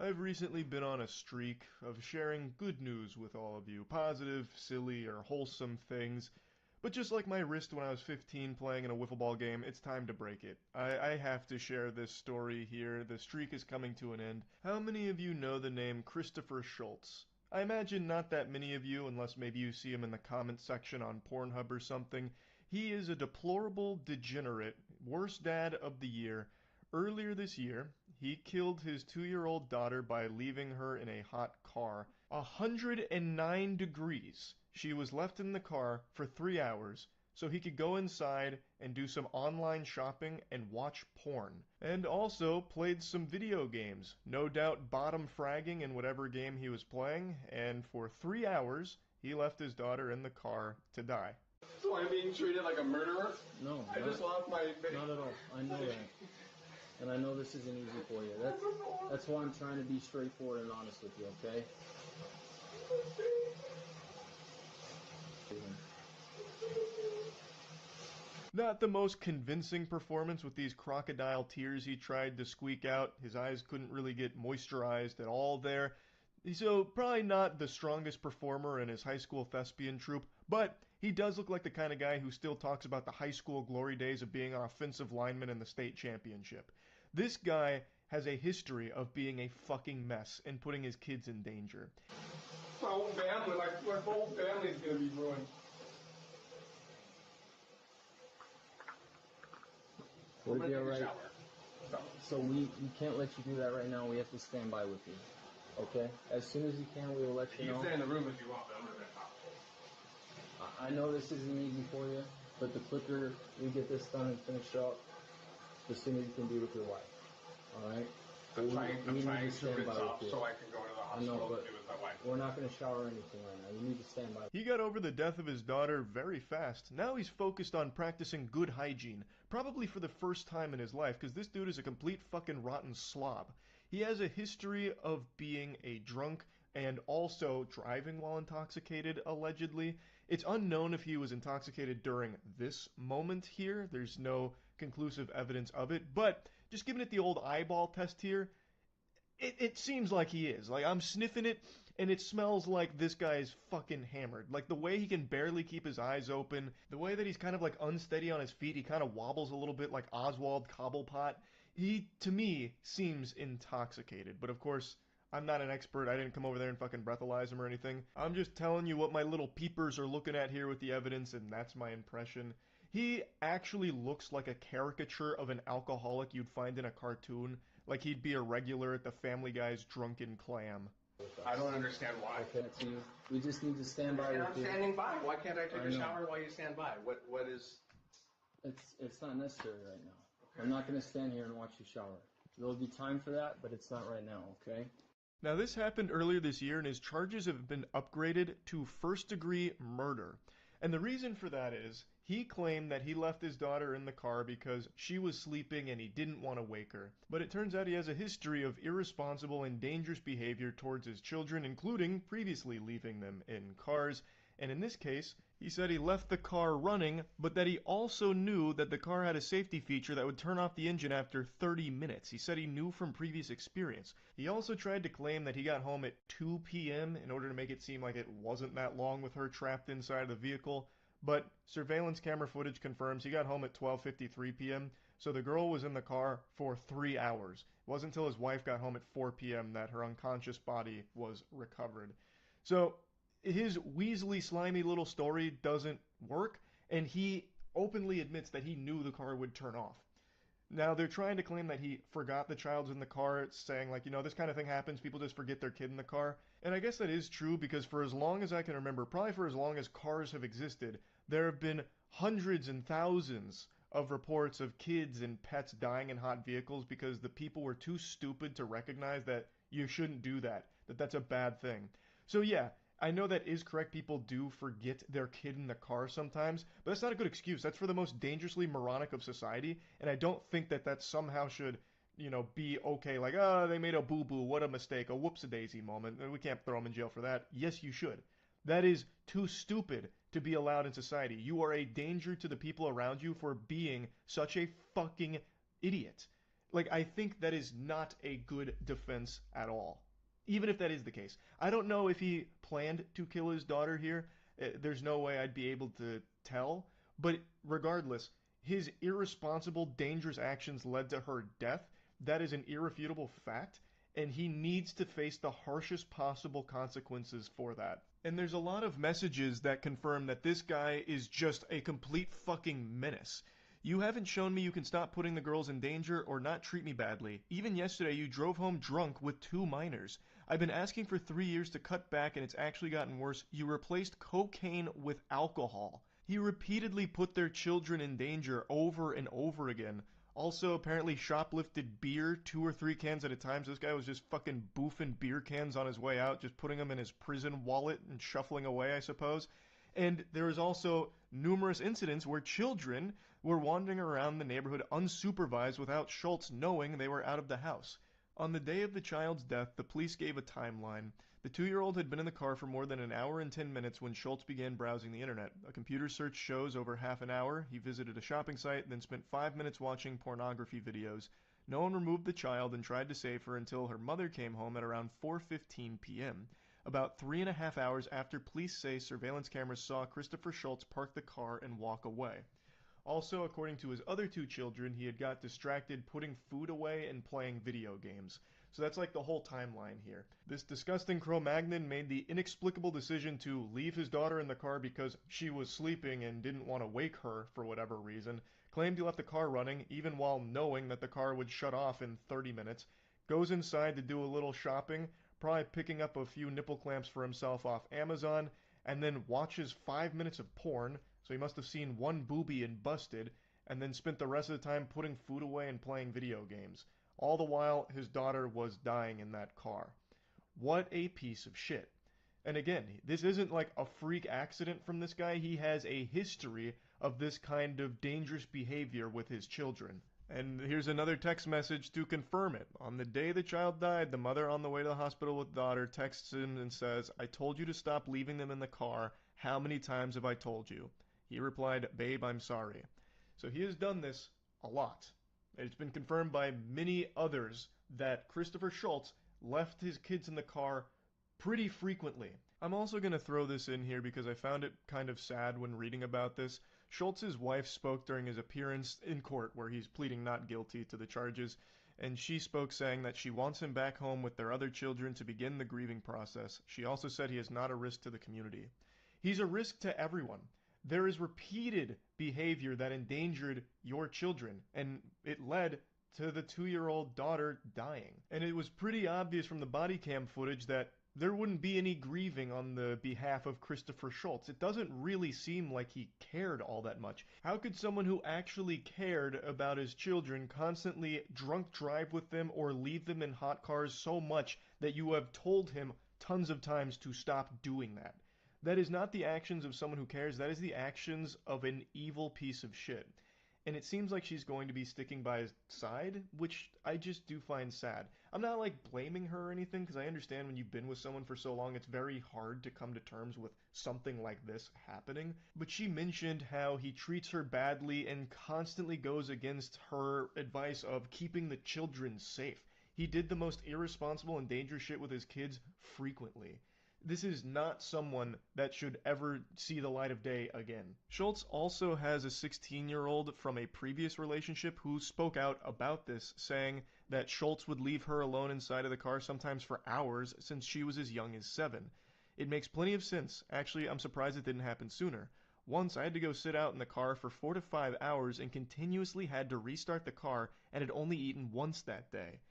I've recently been on a streak of sharing good news with all of you, positive, silly, or wholesome things. But just like my wrist when I was 15 playing in a wiffle ball game, it's time to break it. I have to share this story here. The streak is coming to an end. How many of you know the name Christopher Schultz? I imagine not that many of you, unless maybe you see him in the comment section on Pornhub or something. He is a deplorable degenerate, worst dad of the year. Earlier this year, he killed his 2-year-old daughter by leaving her in a hot car. 109 degrees. She was left in the car for 3 hours so he could go inside and do some online shopping and watch porn. And also played some video games, no doubt bottom fragging in whatever game he was playing, and for 3 hours he left his daughter in the car to die. So I'm being treated like a murderer? No. I just lost my... Not at all. I know that. And I know this isn't easy for you. That's why I'm trying to be straightforward and honest with you, okay? Not the most convincing performance with these crocodile tears he tried to squeak out. His eyes couldn't really get moisturized at all there. So probably not the strongest performer in his high school thespian troupe, but he does look like the kind of guy who still talks about the high school glory days of being an offensive lineman in the state championship. This guy has a history of being a fucking mess and putting his kids in danger. My whole family, my whole family's gonna be ruined. Would it be alright? So we can't let you do that right now. We have to stand by with you. Okay? As soon as you can, we will let you know. You can stay in the room if you want, but I'm gonna talk. I know this isn't easy for you, but the quicker we get this done and finished up, the sooner you can be with your wife. Alright? I'm trying to rinse off so I can go to the hospital to be with my wife. We're not going to shower or anything right now. You need to stand by. He got over the death of his daughter very fast. Now he's focused on practicing good hygiene, probably for the first time in his life, because this dude is a complete fucking rotten slob. He has a history of being a drunk and also driving while intoxicated, allegedly. It's unknown if he was intoxicated during this moment here. There's no conclusive evidence of it, but just giving it the old eyeball test here, it seems like he is. Like, I'm sniffing it, and it smells like this guy's fucking hammered. Like, the way he can barely keep his eyes open, the way that he's kind of, like, unsteady on his feet, he kind of wobbles a little bit like Oswald Cobblepot. He, to me, seems intoxicated. But, of course, I'm not an expert. I didn't come over there and fucking breathalyze him or anything. I'm just telling you what my little peepers are looking at here with the evidence, and that's my impression. He actually looks like a caricature of an alcoholic you'd find in a cartoon. Like he'd be a regular at the Family Guy's Drunken Clam. I don't understand why. Okay, so we just need to stand by with you. I'm standing by. Why can't I take a shower while you stand by? What is... It's not necessary right now. Okay. I'm not going to stand here and watch you shower. There'll be time for that, but it's not right now, okay? Now this happened earlier this year, and his charges have been upgraded to first-degree murder. And the reason for that is He claimed that he left his daughter in the car because she was sleeping and he didn't want to wake her. But it turns out he has a history of irresponsible and dangerous behavior towards his children, including previously leaving them in cars. And in this case, he said he left the car running, but that he also knew that the car had a safety feature that would turn off the engine after 30 minutes. He said he knew from previous experience. He also tried to claim that he got home at 2 p.m. in order to make it seem like it wasn't that long with her trapped inside the vehicle. But surveillance camera footage confirms he got home at 12:53 p.m., so the girl was in the car for 3 hours. It wasn't until his wife got home at 4 p.m. that her unconscious body was recovered. So his weaselly, slimy little story doesn't work, and he openly admits that he knew the car would turn off. Now, they're trying to claim that he forgot the child's in the car, saying, like, this kind of thing happens, people just forget their kid in the car. And I guess that is true, because for as long as I can remember, probably for as long as cars have existed, there have been hundreds and thousands of reports of kids and pets dying in hot vehicles because the people were too stupid to recognize that you shouldn't do that, that that's a bad thing. So yeah, I know that is correct. People do forget their kid in the car sometimes, but that's not a good excuse. That's for the most dangerously moronic of society, and I don't think that that somehow should, be okay. Like, oh, they made a boo-boo, what a mistake, a whoops-a-daisy moment. We can't throw them in jail for that. Yes, you should. That is too stupid to be allowed in society. You are a danger to the people around you for being such a fucking idiot. Like, I think that is not a good defense at all. Even if that is the case. I don't know if he planned to kill his daughter here. There's no way I'd be able to tell. But regardless, his irresponsible, dangerous actions led to her death. That is an irrefutable fact. And he needs to face the harshest possible consequences for that. And there's a lot of messages that confirm that this guy is just a complete fucking menace. You haven't shown me you can stop putting the girls in danger or not treat me badly. Even yesterday you drove home drunk with 2 minors. I've been asking for 3 years to cut back and it's actually gotten worse. You replaced cocaine with alcohol. He repeatedly put their children in danger over and over again. Also apparently shoplifted beer 2 or 3 cans at a time. So this guy was just fucking boofing beer cans on his way out, just putting them in his prison wallet and shuffling away, I suppose. And there is also numerous incidents where children were wandering around the neighborhood unsupervised without Schultz knowing they were out of the house. On the day of the child's death, the police gave a timeline. The 2-year-old had been in the car for more than an hour and 10 minutes when Schultz began browsing the internet. A computer search shows over half an hour. He visited a shopping site, then spent 5 minutes watching pornography videos. No one removed the child and tried to save her until her mother came home at around 4:15 p.m. About 3.5 hours after police say surveillance cameras saw Christopher Schultz park the car and walk away. Also, according to his other 2 children, he had got distracted putting food away and playing video games. So that's like the whole timeline here. This disgusting Cro-Magnon made the inexplicable decision to leave his daughter in the car because she was sleeping and didn't want to wake her for whatever reason. Claimed he left the car running even while knowing that the car would shut off in 30 minutes. Goes inside to do a little shopping, probably picking up a few nipple clamps for himself off Amazon, and then watches 5 minutes of porn, so he must have seen one boobie and busted, and then spent the rest of the time putting food away and playing video games. All the while, his daughter was dying in that car. What a piece of shit. And again, this isn't like a freak accident from this guy. He has a history of this kind of dangerous behavior with his children. And here's another text message to confirm it. On the day the child died, the mother on the way to the hospital with daughter texts him and says, "I told you to stop leaving them in the car. How many times have I told you?" He replied, "Babe, I'm sorry." So he has done this a lot. It's been confirmed by many others that Christopher Schultz left his kids in the car pretty frequently. I'm also going to throw this in here because I found it kind of sad when reading about this. Schultz's wife spoke during his appearance in court where he's pleading not guilty to the charges, and she spoke saying that she wants him back home with their other children to begin the grieving process. She also said he is not a risk to the community. He's a risk to everyone. There is repeated behavior that endangered your children, and it led to the 2-year-old daughter dying. And it was pretty obvious from the body cam footage that there wouldn't be any grieving on the behalf of Christopher Schultz. It doesn't really seem like he cared all that much. How could someone who actually cared about his children constantly drunk drive with them or leave them in hot cars so much that you have told him tons of times to stop doing that? That is not the actions of someone who cares. That is the actions of an evil piece of shit. And it seems like she's going to be sticking by his side, which I just do find sad. I'm not like blaming her or anything, because I understand when you've been with someone for so long, it's very hard to come to terms with something like this happening. But she mentioned how he treats her badly and constantly goes against her advice of keeping the children safe. He did the most irresponsible and dangerous shit with his kids frequently. This is not someone that should ever see the light of day again. Schultz also has a 16-year-old from a previous relationship who spoke out about this, saying that Schultz would leave her alone inside of the car sometimes for hours since she was as young as 7. It makes plenty of sense. Actually, I'm surprised it didn't happen sooner. Once I had to go sit out in the car for 4 to 5 hours and continuously had to restart the car and had only eaten once that day.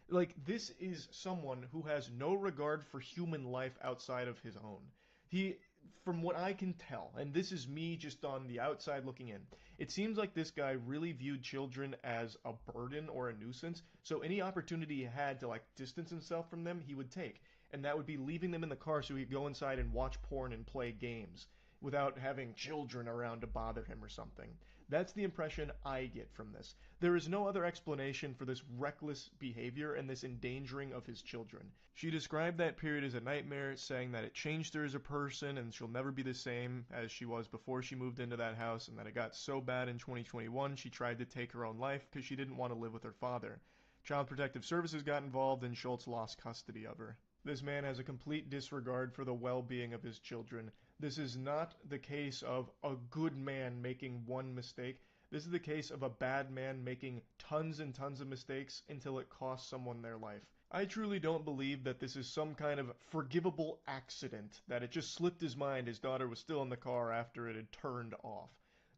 Like, this is someone who has no regard for human life outside of his own. He, from what I can tell, and this is me just on the outside looking in, it seems like this guy really viewed children as a burden or a nuisance, so any opportunity he had to, like, distance himself from them, he would take. And that would be leaving them in the car so he'd go inside and watch porn and play games without having children around to bother him or something. That's the impression I get from this. There is no other explanation for this reckless behavior and this endangering of his children. She described that period as a nightmare, saying that it changed her as a person and she'll never be the same as she was before she moved into that house, and that it got so bad in 2021 she tried to take her own life because she didn't want to live with her father. Child Protective Services got involved and Schultz lost custody of her. This man has a complete disregard for the well-being of his children. This is not the case of a good man making one mistake. This is the case of a bad man making tons and tons of mistakes until it costs someone their life. I truly don't believe that this is some kind of forgivable accident, that it just slipped his mind his daughter was still in the car after it had turned off.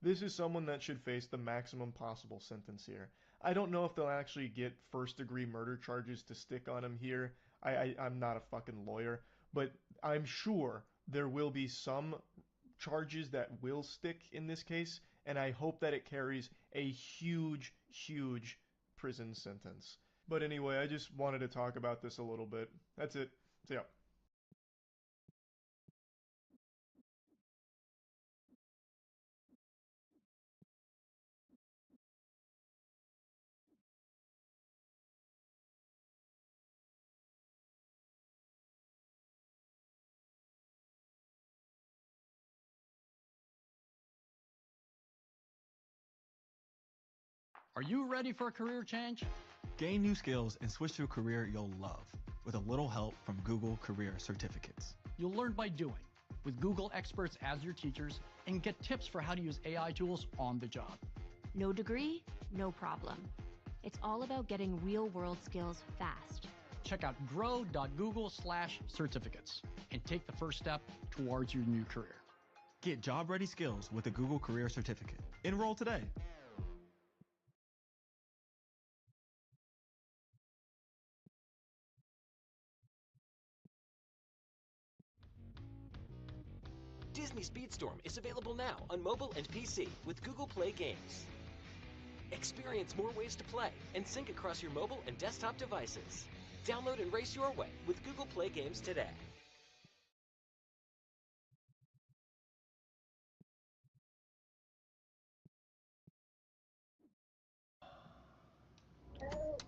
This is someone that should face the maximum possible sentence here. I don't know if they'll actually get first-degree murder charges to stick on him here. I'm not a fucking lawyer, but I'm sure there will be some charges that will stick in this case, and I hope that it carries a huge, huge prison sentence. But anyway, I just wanted to talk about this a little bit. That's it. See ya. Are you ready for a career change? Gain new skills and switch to a career you'll love with a little help from Google Career Certificates. You'll learn by doing, with Google experts as your teachers, and get tips for how to use AI tools on the job. No degree, no problem. It's all about getting real-world skills fast. Check out grow.google/certificates and take the first step towards your new career. Get job-ready skills with a Google Career Certificate. Enroll today. Disney Speedstorm is available now on mobile and PC with Google Play Games. Experience more ways to play and sync across your mobile and desktop devices. Download and race your way with Google Play Games today.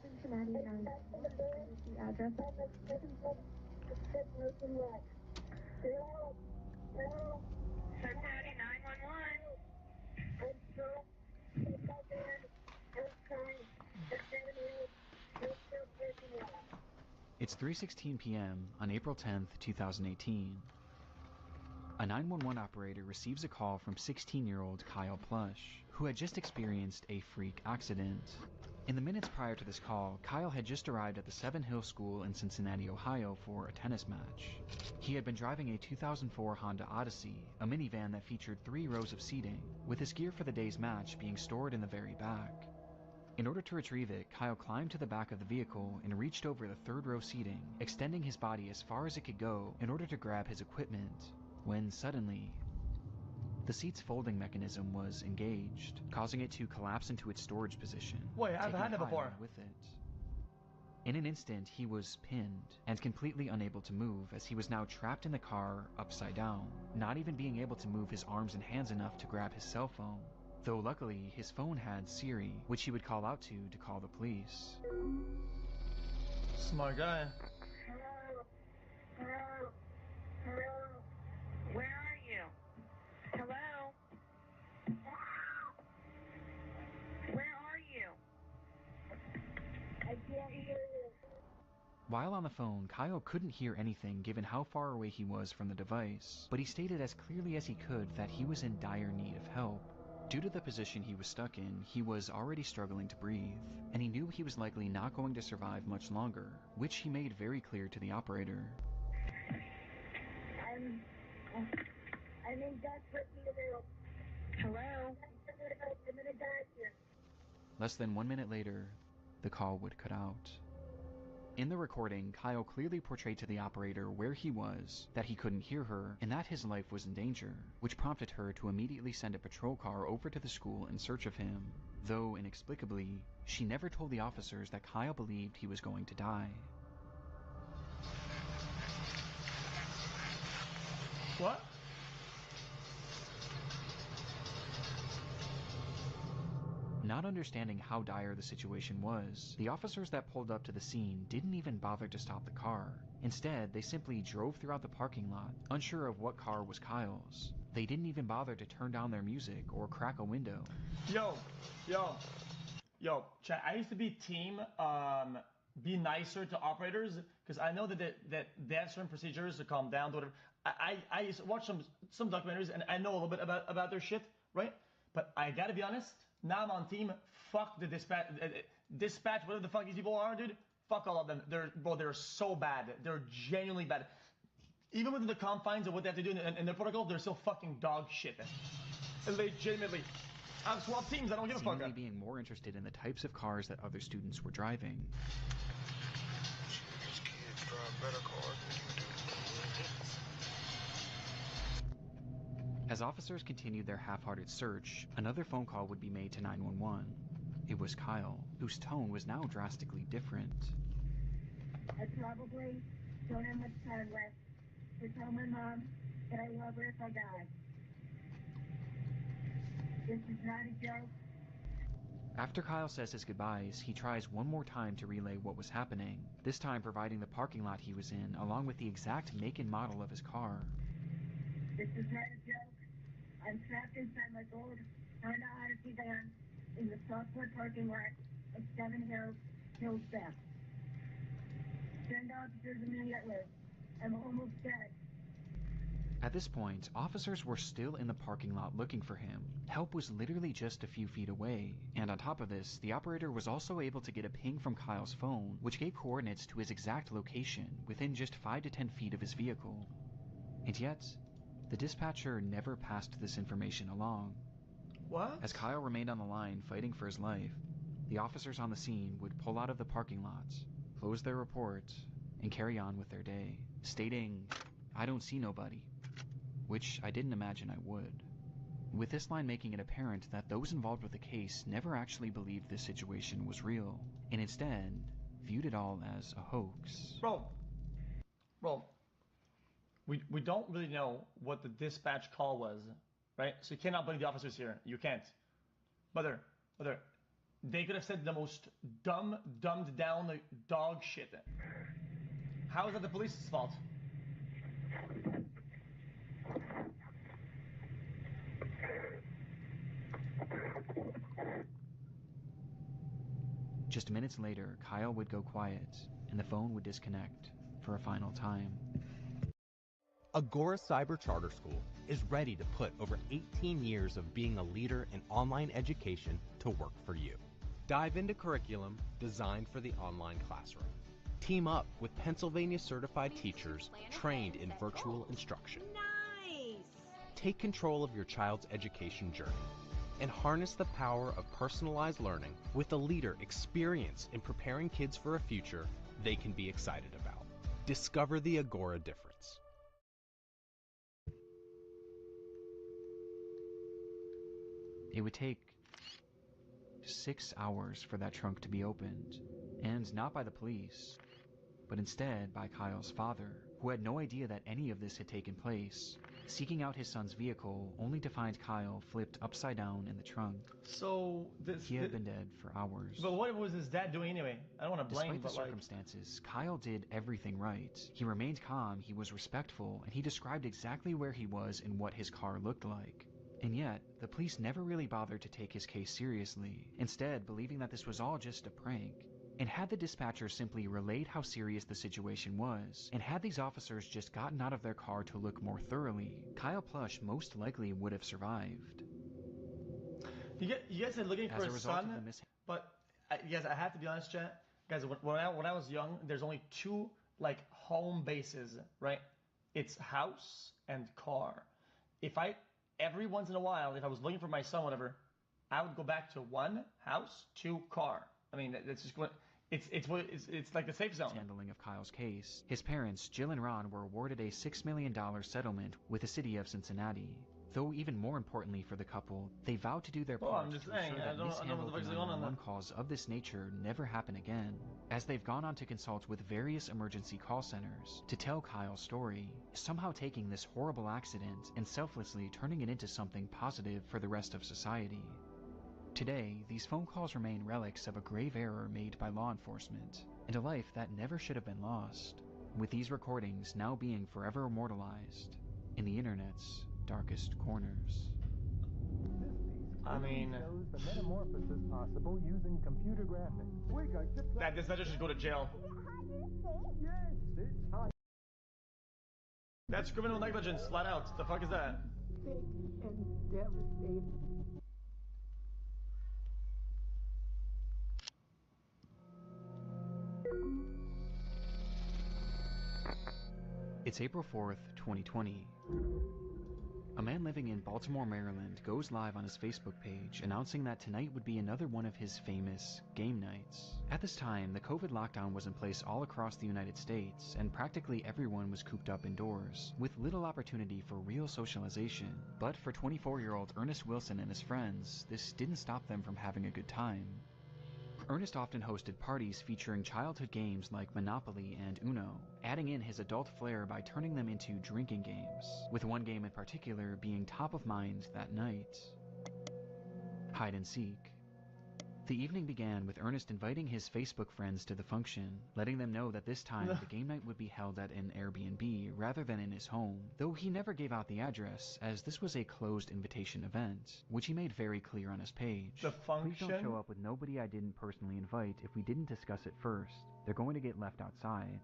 Cincinnati and the address. 911. It's 3:16 p.m. on April 10th, 2018. A 911 operator receives a call from 16-year-old Kyle Plush, who had just experienced a freak accident. In the minutes prior to this call, Kyle had just arrived at the Seven Hill School in Cincinnati, Ohio for a tennis match. He had been driving a 2004 Honda Odyssey, a minivan that featured 3 rows of seating, with his gear for the day's match being stored in the very back. In order to retrieve it, Kyle climbed to the back of the vehicle and reached over the 3rd row seating, extending his body as far as it could go in order to grab his equipment, when suddenly, the seat's folding mechanism was engaged, causing it to collapse into its storage position. Wait, I've had it before. With it. In an instant, he was pinned and completely unable to move, as he was now trapped in the car upside down, not even being able to move his arms and hands enough to grab his cell phone. Though luckily, his phone had Siri, which he would call out to call the police. Smart guy. Hello? Hello? Hello? Where are you? Hello? Where are you? I can't hear you. While on the phone, Kyle couldn't hear anything given how far away he was from the device, but he stated as clearly as he could that he was in dire need of help. Due to the position he was stuck in, he was already struggling to breathe, and he knew he was likely not going to survive much longer, which he made very clear to the operator. I'm in desperate need of help. Hello? I'm gonna die here. Less than 1 minute later, the call would cut out. In the recording, Kyle clearly portrayed to the operator where he was, that he couldn't hear her, and that his life was in danger, which prompted her to immediately send a patrol car over to the school in search of him, though inexplicably, she never told the officers that Kyle believed he was going to die. What? Not understanding how dire the situation was, the officers that pulled up to the scene didn't even bother to stop the car. Instead, they simply drove throughout the parking lot, unsure of what car was Kyle's. They didn't even bother to turn down their music or crack a window. Yo, chat, I used to be team, be nicer to operators, because I know that they have certain procedures to calm down, whatever. I used to watch some documentaries, and I know a little bit about their shit, right? But I gotta be honest, now I'm on team, fuck the dispatch, whatever the fuck these people are, dude. Fuck all of them. They're so bad. They're genuinely bad. Even within the confines of what they have to do in their protocol, they're still fucking dog shit. Legitimately. I've swapped teams, I don't give a fuck. Seemingly being more interested in the types of cars that other students were driving. These kids drive better cars than you do. As officers continued their half-hearted search, another phone call would be made to 911. It was Kyle, whose tone was now drastically different. I probably don't have much time left to tell my mom that I love her if I die. This is not a joke. After Kyle says his goodbyes, he tries one more time to relay what was happening, this time providing the parking lot he was in, along with the exact make and model of his car. This is not a joke. I'm trapped inside my gold Honda Odyssey van in the Southwood parking lot of Seven Hills Theft. Send officers immediately. I'm almost dead. At this point, officers were still in the parking lot looking for him. Help was literally just a few feet away, and on top of this, the operator was also able to get a ping from Kyle's phone, which gave coordinates to his exact location, within just 5 to 10 feet of his vehicle. And yet, the dispatcher never passed this information along. What? As Kyle remained on the line fighting for his life, the officers on the scene would pull out of the parking lot, close their report, and carry on with their day, stating, "I don't see nobody," which I didn't imagine I would. With this line making it apparent that those involved with the case never actually believed this situation was real, and instead viewed it all as a hoax. Bro, we don't really know what the dispatch call was, right? So you cannot blame the officers here. You can't. Brother, they could have said the most dumbed down dog shit. How is that the police's fault? Just minutes later, Kyle would go quiet, and the phone would disconnect for a final time. Agora Cyber Charter School is ready to put over 18 years of being a leader in online education to work for you. Dive into curriculum designed for the online classroom. Team up with Pennsylvania certified teachers trained in virtual instruction. Nice! Take control of your child's education journey and harness the power of personalized learning with a leader experienced in preparing kids for a future they can be excited about. Discover the Agora difference. It would take 6 hours for that trunk to be opened, And not by the police, but instead by Kyle's father, who had no idea that any of this had taken place, seeking out his son's vehicle only to find Kyle flipped upside down in the trunk. So he had been dead for hours. But what was his dad doing anyway? I don't want to blame, Despite the circumstances, Kyle did everything right. He remained calm, he was respectful, and he described exactly where he was and what his car looked like. And yet, the police never really bothered to take his case seriously, instead believing that this was all just a prank. And had the dispatcher simply relayed how serious the situation was, and had these officers just gotten out of their car to look more thoroughly, Kyle Plush most likely would have survived. You guys said looking for a son, but guys, I have to be honest, chat. Guys, when I was young, there's only two like home bases, right? It's house and car. Every once in a while, if I was looking for my son, whatever, I would go back to one house, two car. I mean, that's just what it's like the safe zone. Handling of Kyle's case, his parents, Jill and Ron, were awarded a $6 million settlement with the city of Cincinnati. Though even more importantly for the couple, they vowed to do their part to ensure that mishandled 911 calls of this nature never happen again, as they've gone on to consult with various emergency call centers to tell Kyle's story, somehow taking this horrible accident and selflessly turning it into something positive for the rest of society. Today, these phone calls remain relics of a grave error made by law enforcement, and a life that never should have been lost, with these recordings now being forever immortalized in the internet's darkest corners. I mean, shows the metamorphosis possible using computer graphics. That dispatcher should go to jail. That's criminal negligence, flat out. The fuck is that? Sick and devastated. It's April 4th, 2020. A man living in Baltimore, Maryland goes live on his Facebook page announcing that tonight would be another one of his famous game nights. At this time, the COVID lockdown was in place all across the United States, and practically everyone was cooped up indoors, with little opportunity for real socialization. But for 24-year-old Ernest Wilson and his friends, this didn't stop them from having a good time. Ernest often hosted parties featuring childhood games like Monopoly and Uno, adding in his adult flair by turning them into drinking games, with one game in particular being top of mind that night: hide and seek. The evening began with Ernest inviting his Facebook friends to the function, letting them know that this time the game night would be held at an Airbnb rather than in his home, though he never gave out the address, as this was a closed invitation event, which he made very clear on his page. The function? Please don't show up with nobody I didn't personally invite if we didn't discuss it first. They're going to get left outside.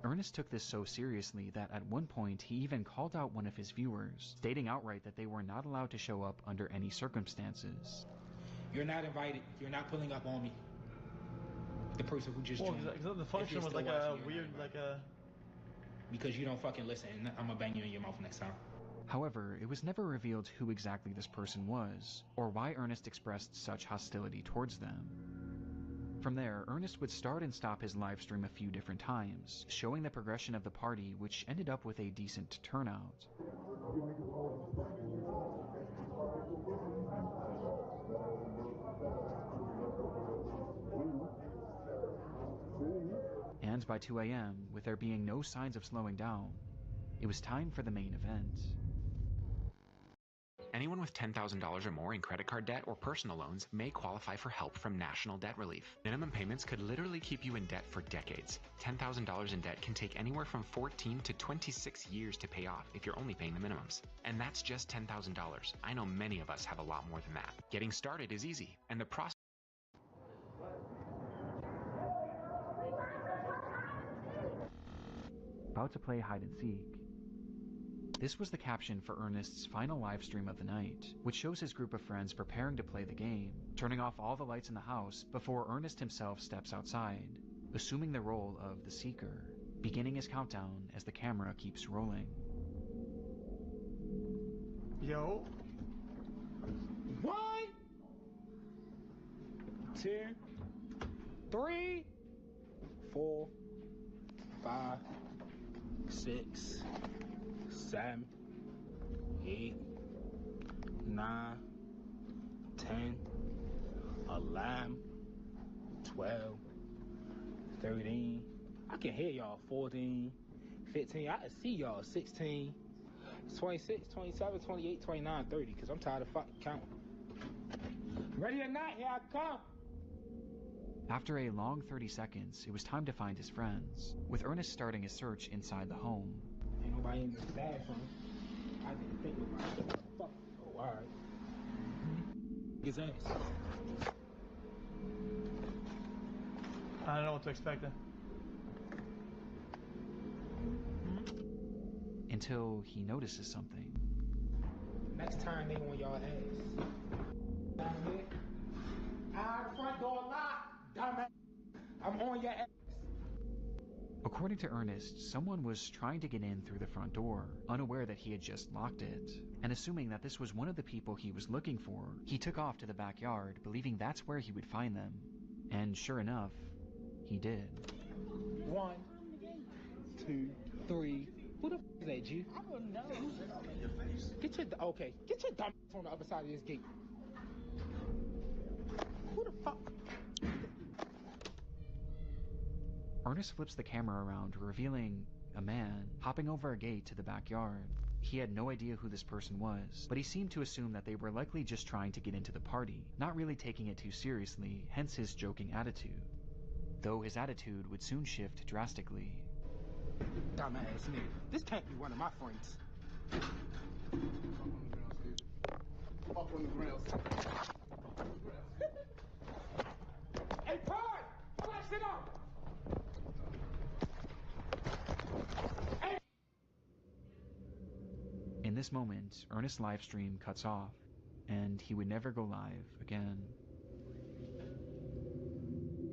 Ernest took this so seriously that at one point he even called out one of his viewers, stating outright that they were not allowed to show up under any circumstances. You're not invited. You're not pulling up on me. The person who just joined. The function was like a weird, Because you don't fucking listen, and I'm gonna bang you in your mouth next time. However, it was never revealed who exactly this person was, or why Ernest expressed such hostility towards them. From there, Ernest would start and stop his live stream a few different times, showing the progression of the party, which ended up with a decent turnout. And by 2 a.m., with there being no signs of slowing down, it was time for the main event. Anyone with $10,000 or more in credit card debt or personal loans may qualify for help from National Debt Relief. Minimum payments could literally keep you in debt for decades. $10,000 in debt can take anywhere from 14 to 26 years to pay off if you're only paying the minimums. And that's just $10,000. I know many of us have a lot more than that. Getting started is easy, and the process About to play hide and seek. This was the caption for Ernest's final live stream of the night, which shows his group of friends preparing to play the game, turning off all the lights in the house before Ernest himself steps outside, assuming the role of the seeker, beginning his countdown as the camera keeps rolling. Yo. 1, 2, 3, 4, 5, 6, 7, 8, 9, 10, 11, 12, 13. I can hear y'all 14, 15. I can see y'all 16, 26, 27, 28, 29, 30. Because I'm tired of fucking counting. Ready or not, here I come. After a long 30 seconds, it was time to find his friends, with Ernest starting his search inside the home. Ain't nobody in this bathroom. I didn't think nobody. Fuck. Oh, alright. His ass. I don't know what to expect then. Until he notices something. Next time they on y'all ass. Down here. The front door locked. Dumbass. I'm on your ass. According to Ernest, someone was trying to get in through the front door, unaware that he had just locked it. And assuming that this was one of the people he was looking for, he took off to the backyard, believing that's where he would find them. And sure enough, he did. 1, 2, 3. Who the f is that, G? I don't know. Get your dumb ass on the other side of this gate. Who the fuck? Ernest flips the camera around, revealing a man hopping over a gate to the backyard. He had no idea who this person was, but he seemed to assume that they were likely just trying to get into the party, not really taking it too seriously, hence his joking attitude. Though his attitude would soon shift drastically. Dumbass nigga. This can't be one of my friends. Up on the ground. Hey, Pride! Pull that shit up! In this moment, Ernest's live stream cuts off, and he would never go live again.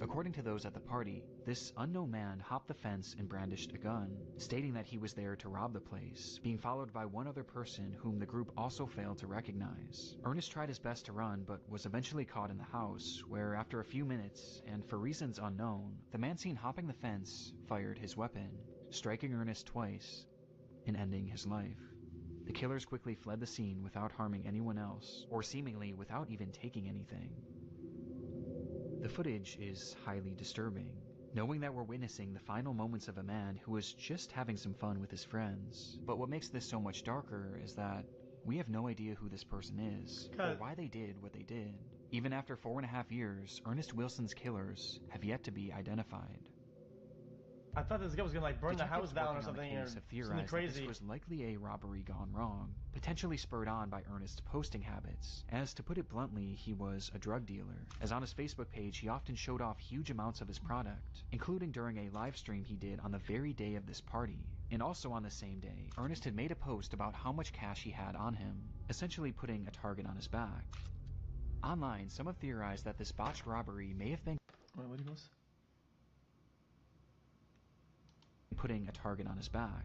According to those at the party, this unknown man hopped the fence and brandished a gun, stating that he was there to rob the place, being followed by one other person whom the group also failed to recognize. Ernest tried his best to run, but was eventually caught in the house, where after a few minutes, and for reasons unknown, the man seen hopping the fence fired his weapon, striking Ernest twice and ending his life. The killers quickly fled the scene without harming anyone else, or seemingly without even taking anything. The footage is highly disturbing, knowing that we're witnessing the final moments of a man who was just having some fun with his friends. But what makes this so much darker is that we have no idea who this person is, or why they did what they did. Even after 4.5 years, Ernest Wilson's killers have yet to be identified. I thought this guy was gonna like burn the house down or something, or something crazy. That this was likely a robbery gone wrong, potentially spurred on by Ernest's posting habits, as to put it bluntly, he was a drug dealer, as on his Facebook page he often showed off huge amounts of his product, including during a live stream he did on the very day of this party. And also on the same day, Ernest had made a post about how much cash he had on him, essentially putting a target on his back. Online, some have theorized that this botched robbery may have been what he goes? Putting a target on his back.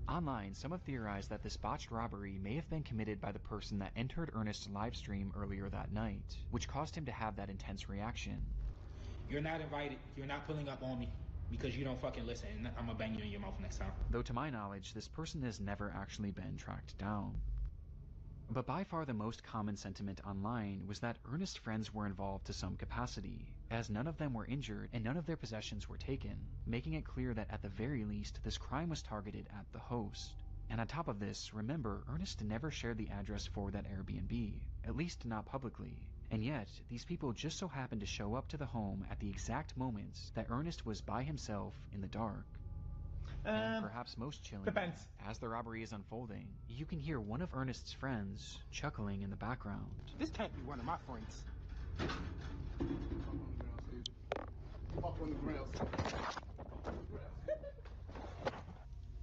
Online, some have theorized that this botched robbery may have been committed by the person that entered Ernest's livestream earlier that night, which caused him to have that intense reaction. You're not invited. You're not pulling up on me because you don't fucking listen, and I'm gonna bang you in your mouth next time. Though to my knowledge, this person has never actually been tracked down. But by far the most common sentiment online was that Ernest's friends were involved to some capacity, as none of them were injured and none of their possessions were taken, making it clear that at the very least this crime was targeted at the host. And on top of this, remember, Ernest never shared the address for that Airbnb, at least not publicly. And yet, these people just so happened to show up to the home at the exact moments that Ernest was by himself in the dark. And perhaps most chilling, depends. As the robbery is unfolding, you can hear one of Ernest's friends chuckling in the background. This can't be one of my friends. Up on the ground.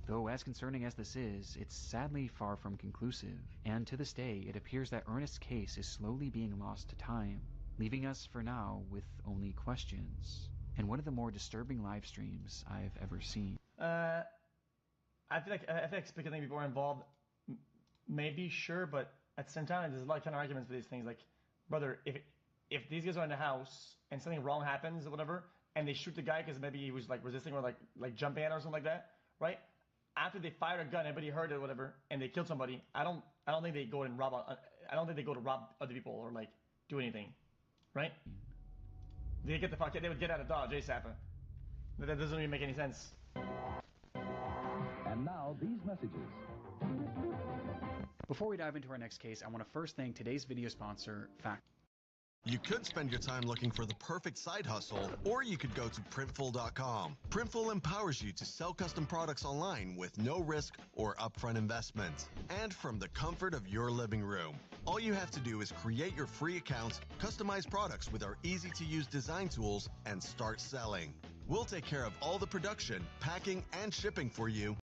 Though as concerning as this is, it's sadly far from conclusive, and to this day it appears that Ernest's case is slowly being lost to time, leaving us for now with only questions, and one of the more disturbing live streams I've ever seen. I feel like speculating people are involved, maybe, sure, but at the same time, there's a lot of kind of arguments for these things. Like, brother, if these guys are in the house and something wrong happens or whatever, and they shoot the guy because maybe he was like resisting or like jumping at or something like that, right? After they fired a gun, everybody heard it or whatever, and they killed somebody. I don't think they go and rob. I don't think they go to rob other people or like do anything, right? They get the fuck. They would get out of Dodge ASAP. That doesn't really make any sense. And now these messages. Before we dive into our next case, I want to first thank today's video sponsor, Fact. You could spend your time looking for the perfect side hustle, or you could go to Printful.com. Printful empowers you to sell custom products online with no risk or upfront investment, and from the comfort of your living room. All you have to do is create your free account, customize products with our easy-to-use design tools, and start selling. We'll take care of all the production, packing, and shipping for you.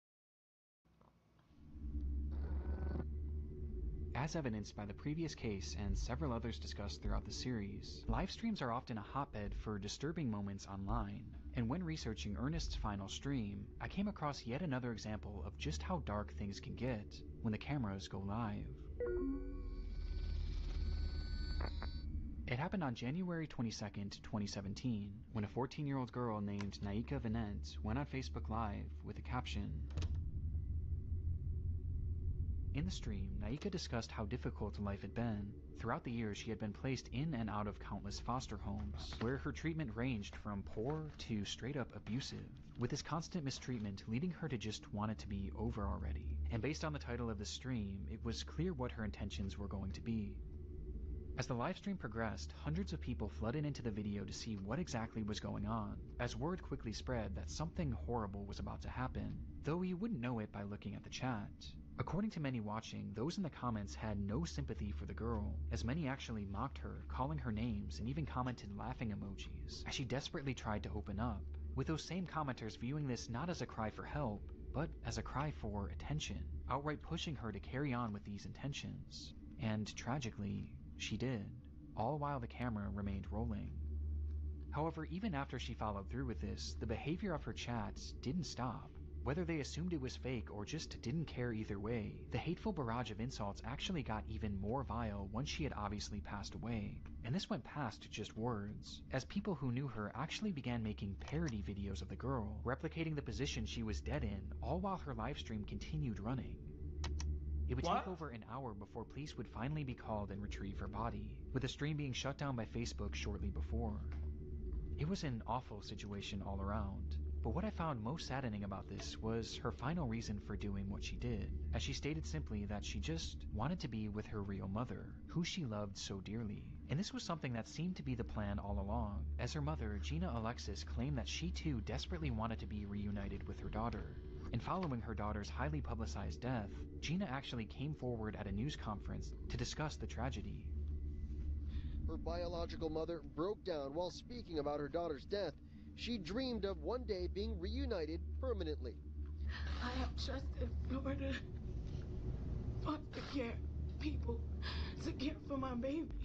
As evidenced by the previous case and several others discussed throughout the series, live streams are often a hotbed for disturbing moments online. And when researching Ernest's final stream, I came across yet another example of just how dark things can get when the cameras go live. It happened on January 22nd, 2017, when a 14-year-old girl named Naika Venant went on Facebook Live with a caption. In the stream, Naika discussed how difficult life had been. Throughout the years, she had been placed in and out of countless foster homes, where her treatment ranged from poor to straight-up abusive, with this constant mistreatment leading her to just want it to be over already. And based on the title of the stream, it was clear what her intentions were going to be. As the livestream progressed, hundreds of people flooded into the video to see what exactly was going on, as word quickly spread that something horrible was about to happen, though you wouldn't know it by looking at the chat. According to many watching, those in the comments had no sympathy for the girl, as many actually mocked her, calling her names, and even commented laughing emojis, as she desperately tried to open up, with those same commenters viewing this not as a cry for help, but as a cry for attention, outright pushing her to carry on with these intentions. And tragically, she did, all while the camera remained rolling. However, even after she followed through with this, the behavior of her chats didn't stop. Whether they assumed it was fake or just didn't care either way, the hateful barrage of insults actually got even more vile once she had obviously passed away. And this went past just words, as people who knew her actually began making parody videos of the girl, replicating the position she was dead in, all while her livestream continued running. It would take over an hour before police would finally be called and retrieve her body, with the stream being shut down by Facebook shortly before. It was an awful situation all around. But what I found most saddening about this was her final reason for doing what she did, as she stated simply that she just wanted to be with her real mother, who she loved so dearly. And this was something that seemed to be the plan all along, as her mother, Gina Alexis, claimed that she too desperately wanted to be reunited with her daughter. And following her daughter's highly publicized death, Gina actually came forward at a news conference to discuss the tragedy. Her biological mother broke down while speaking about her daughter's death. She dreamed of one day being reunited permanently. I have trusted Florida foster care people to care for my baby.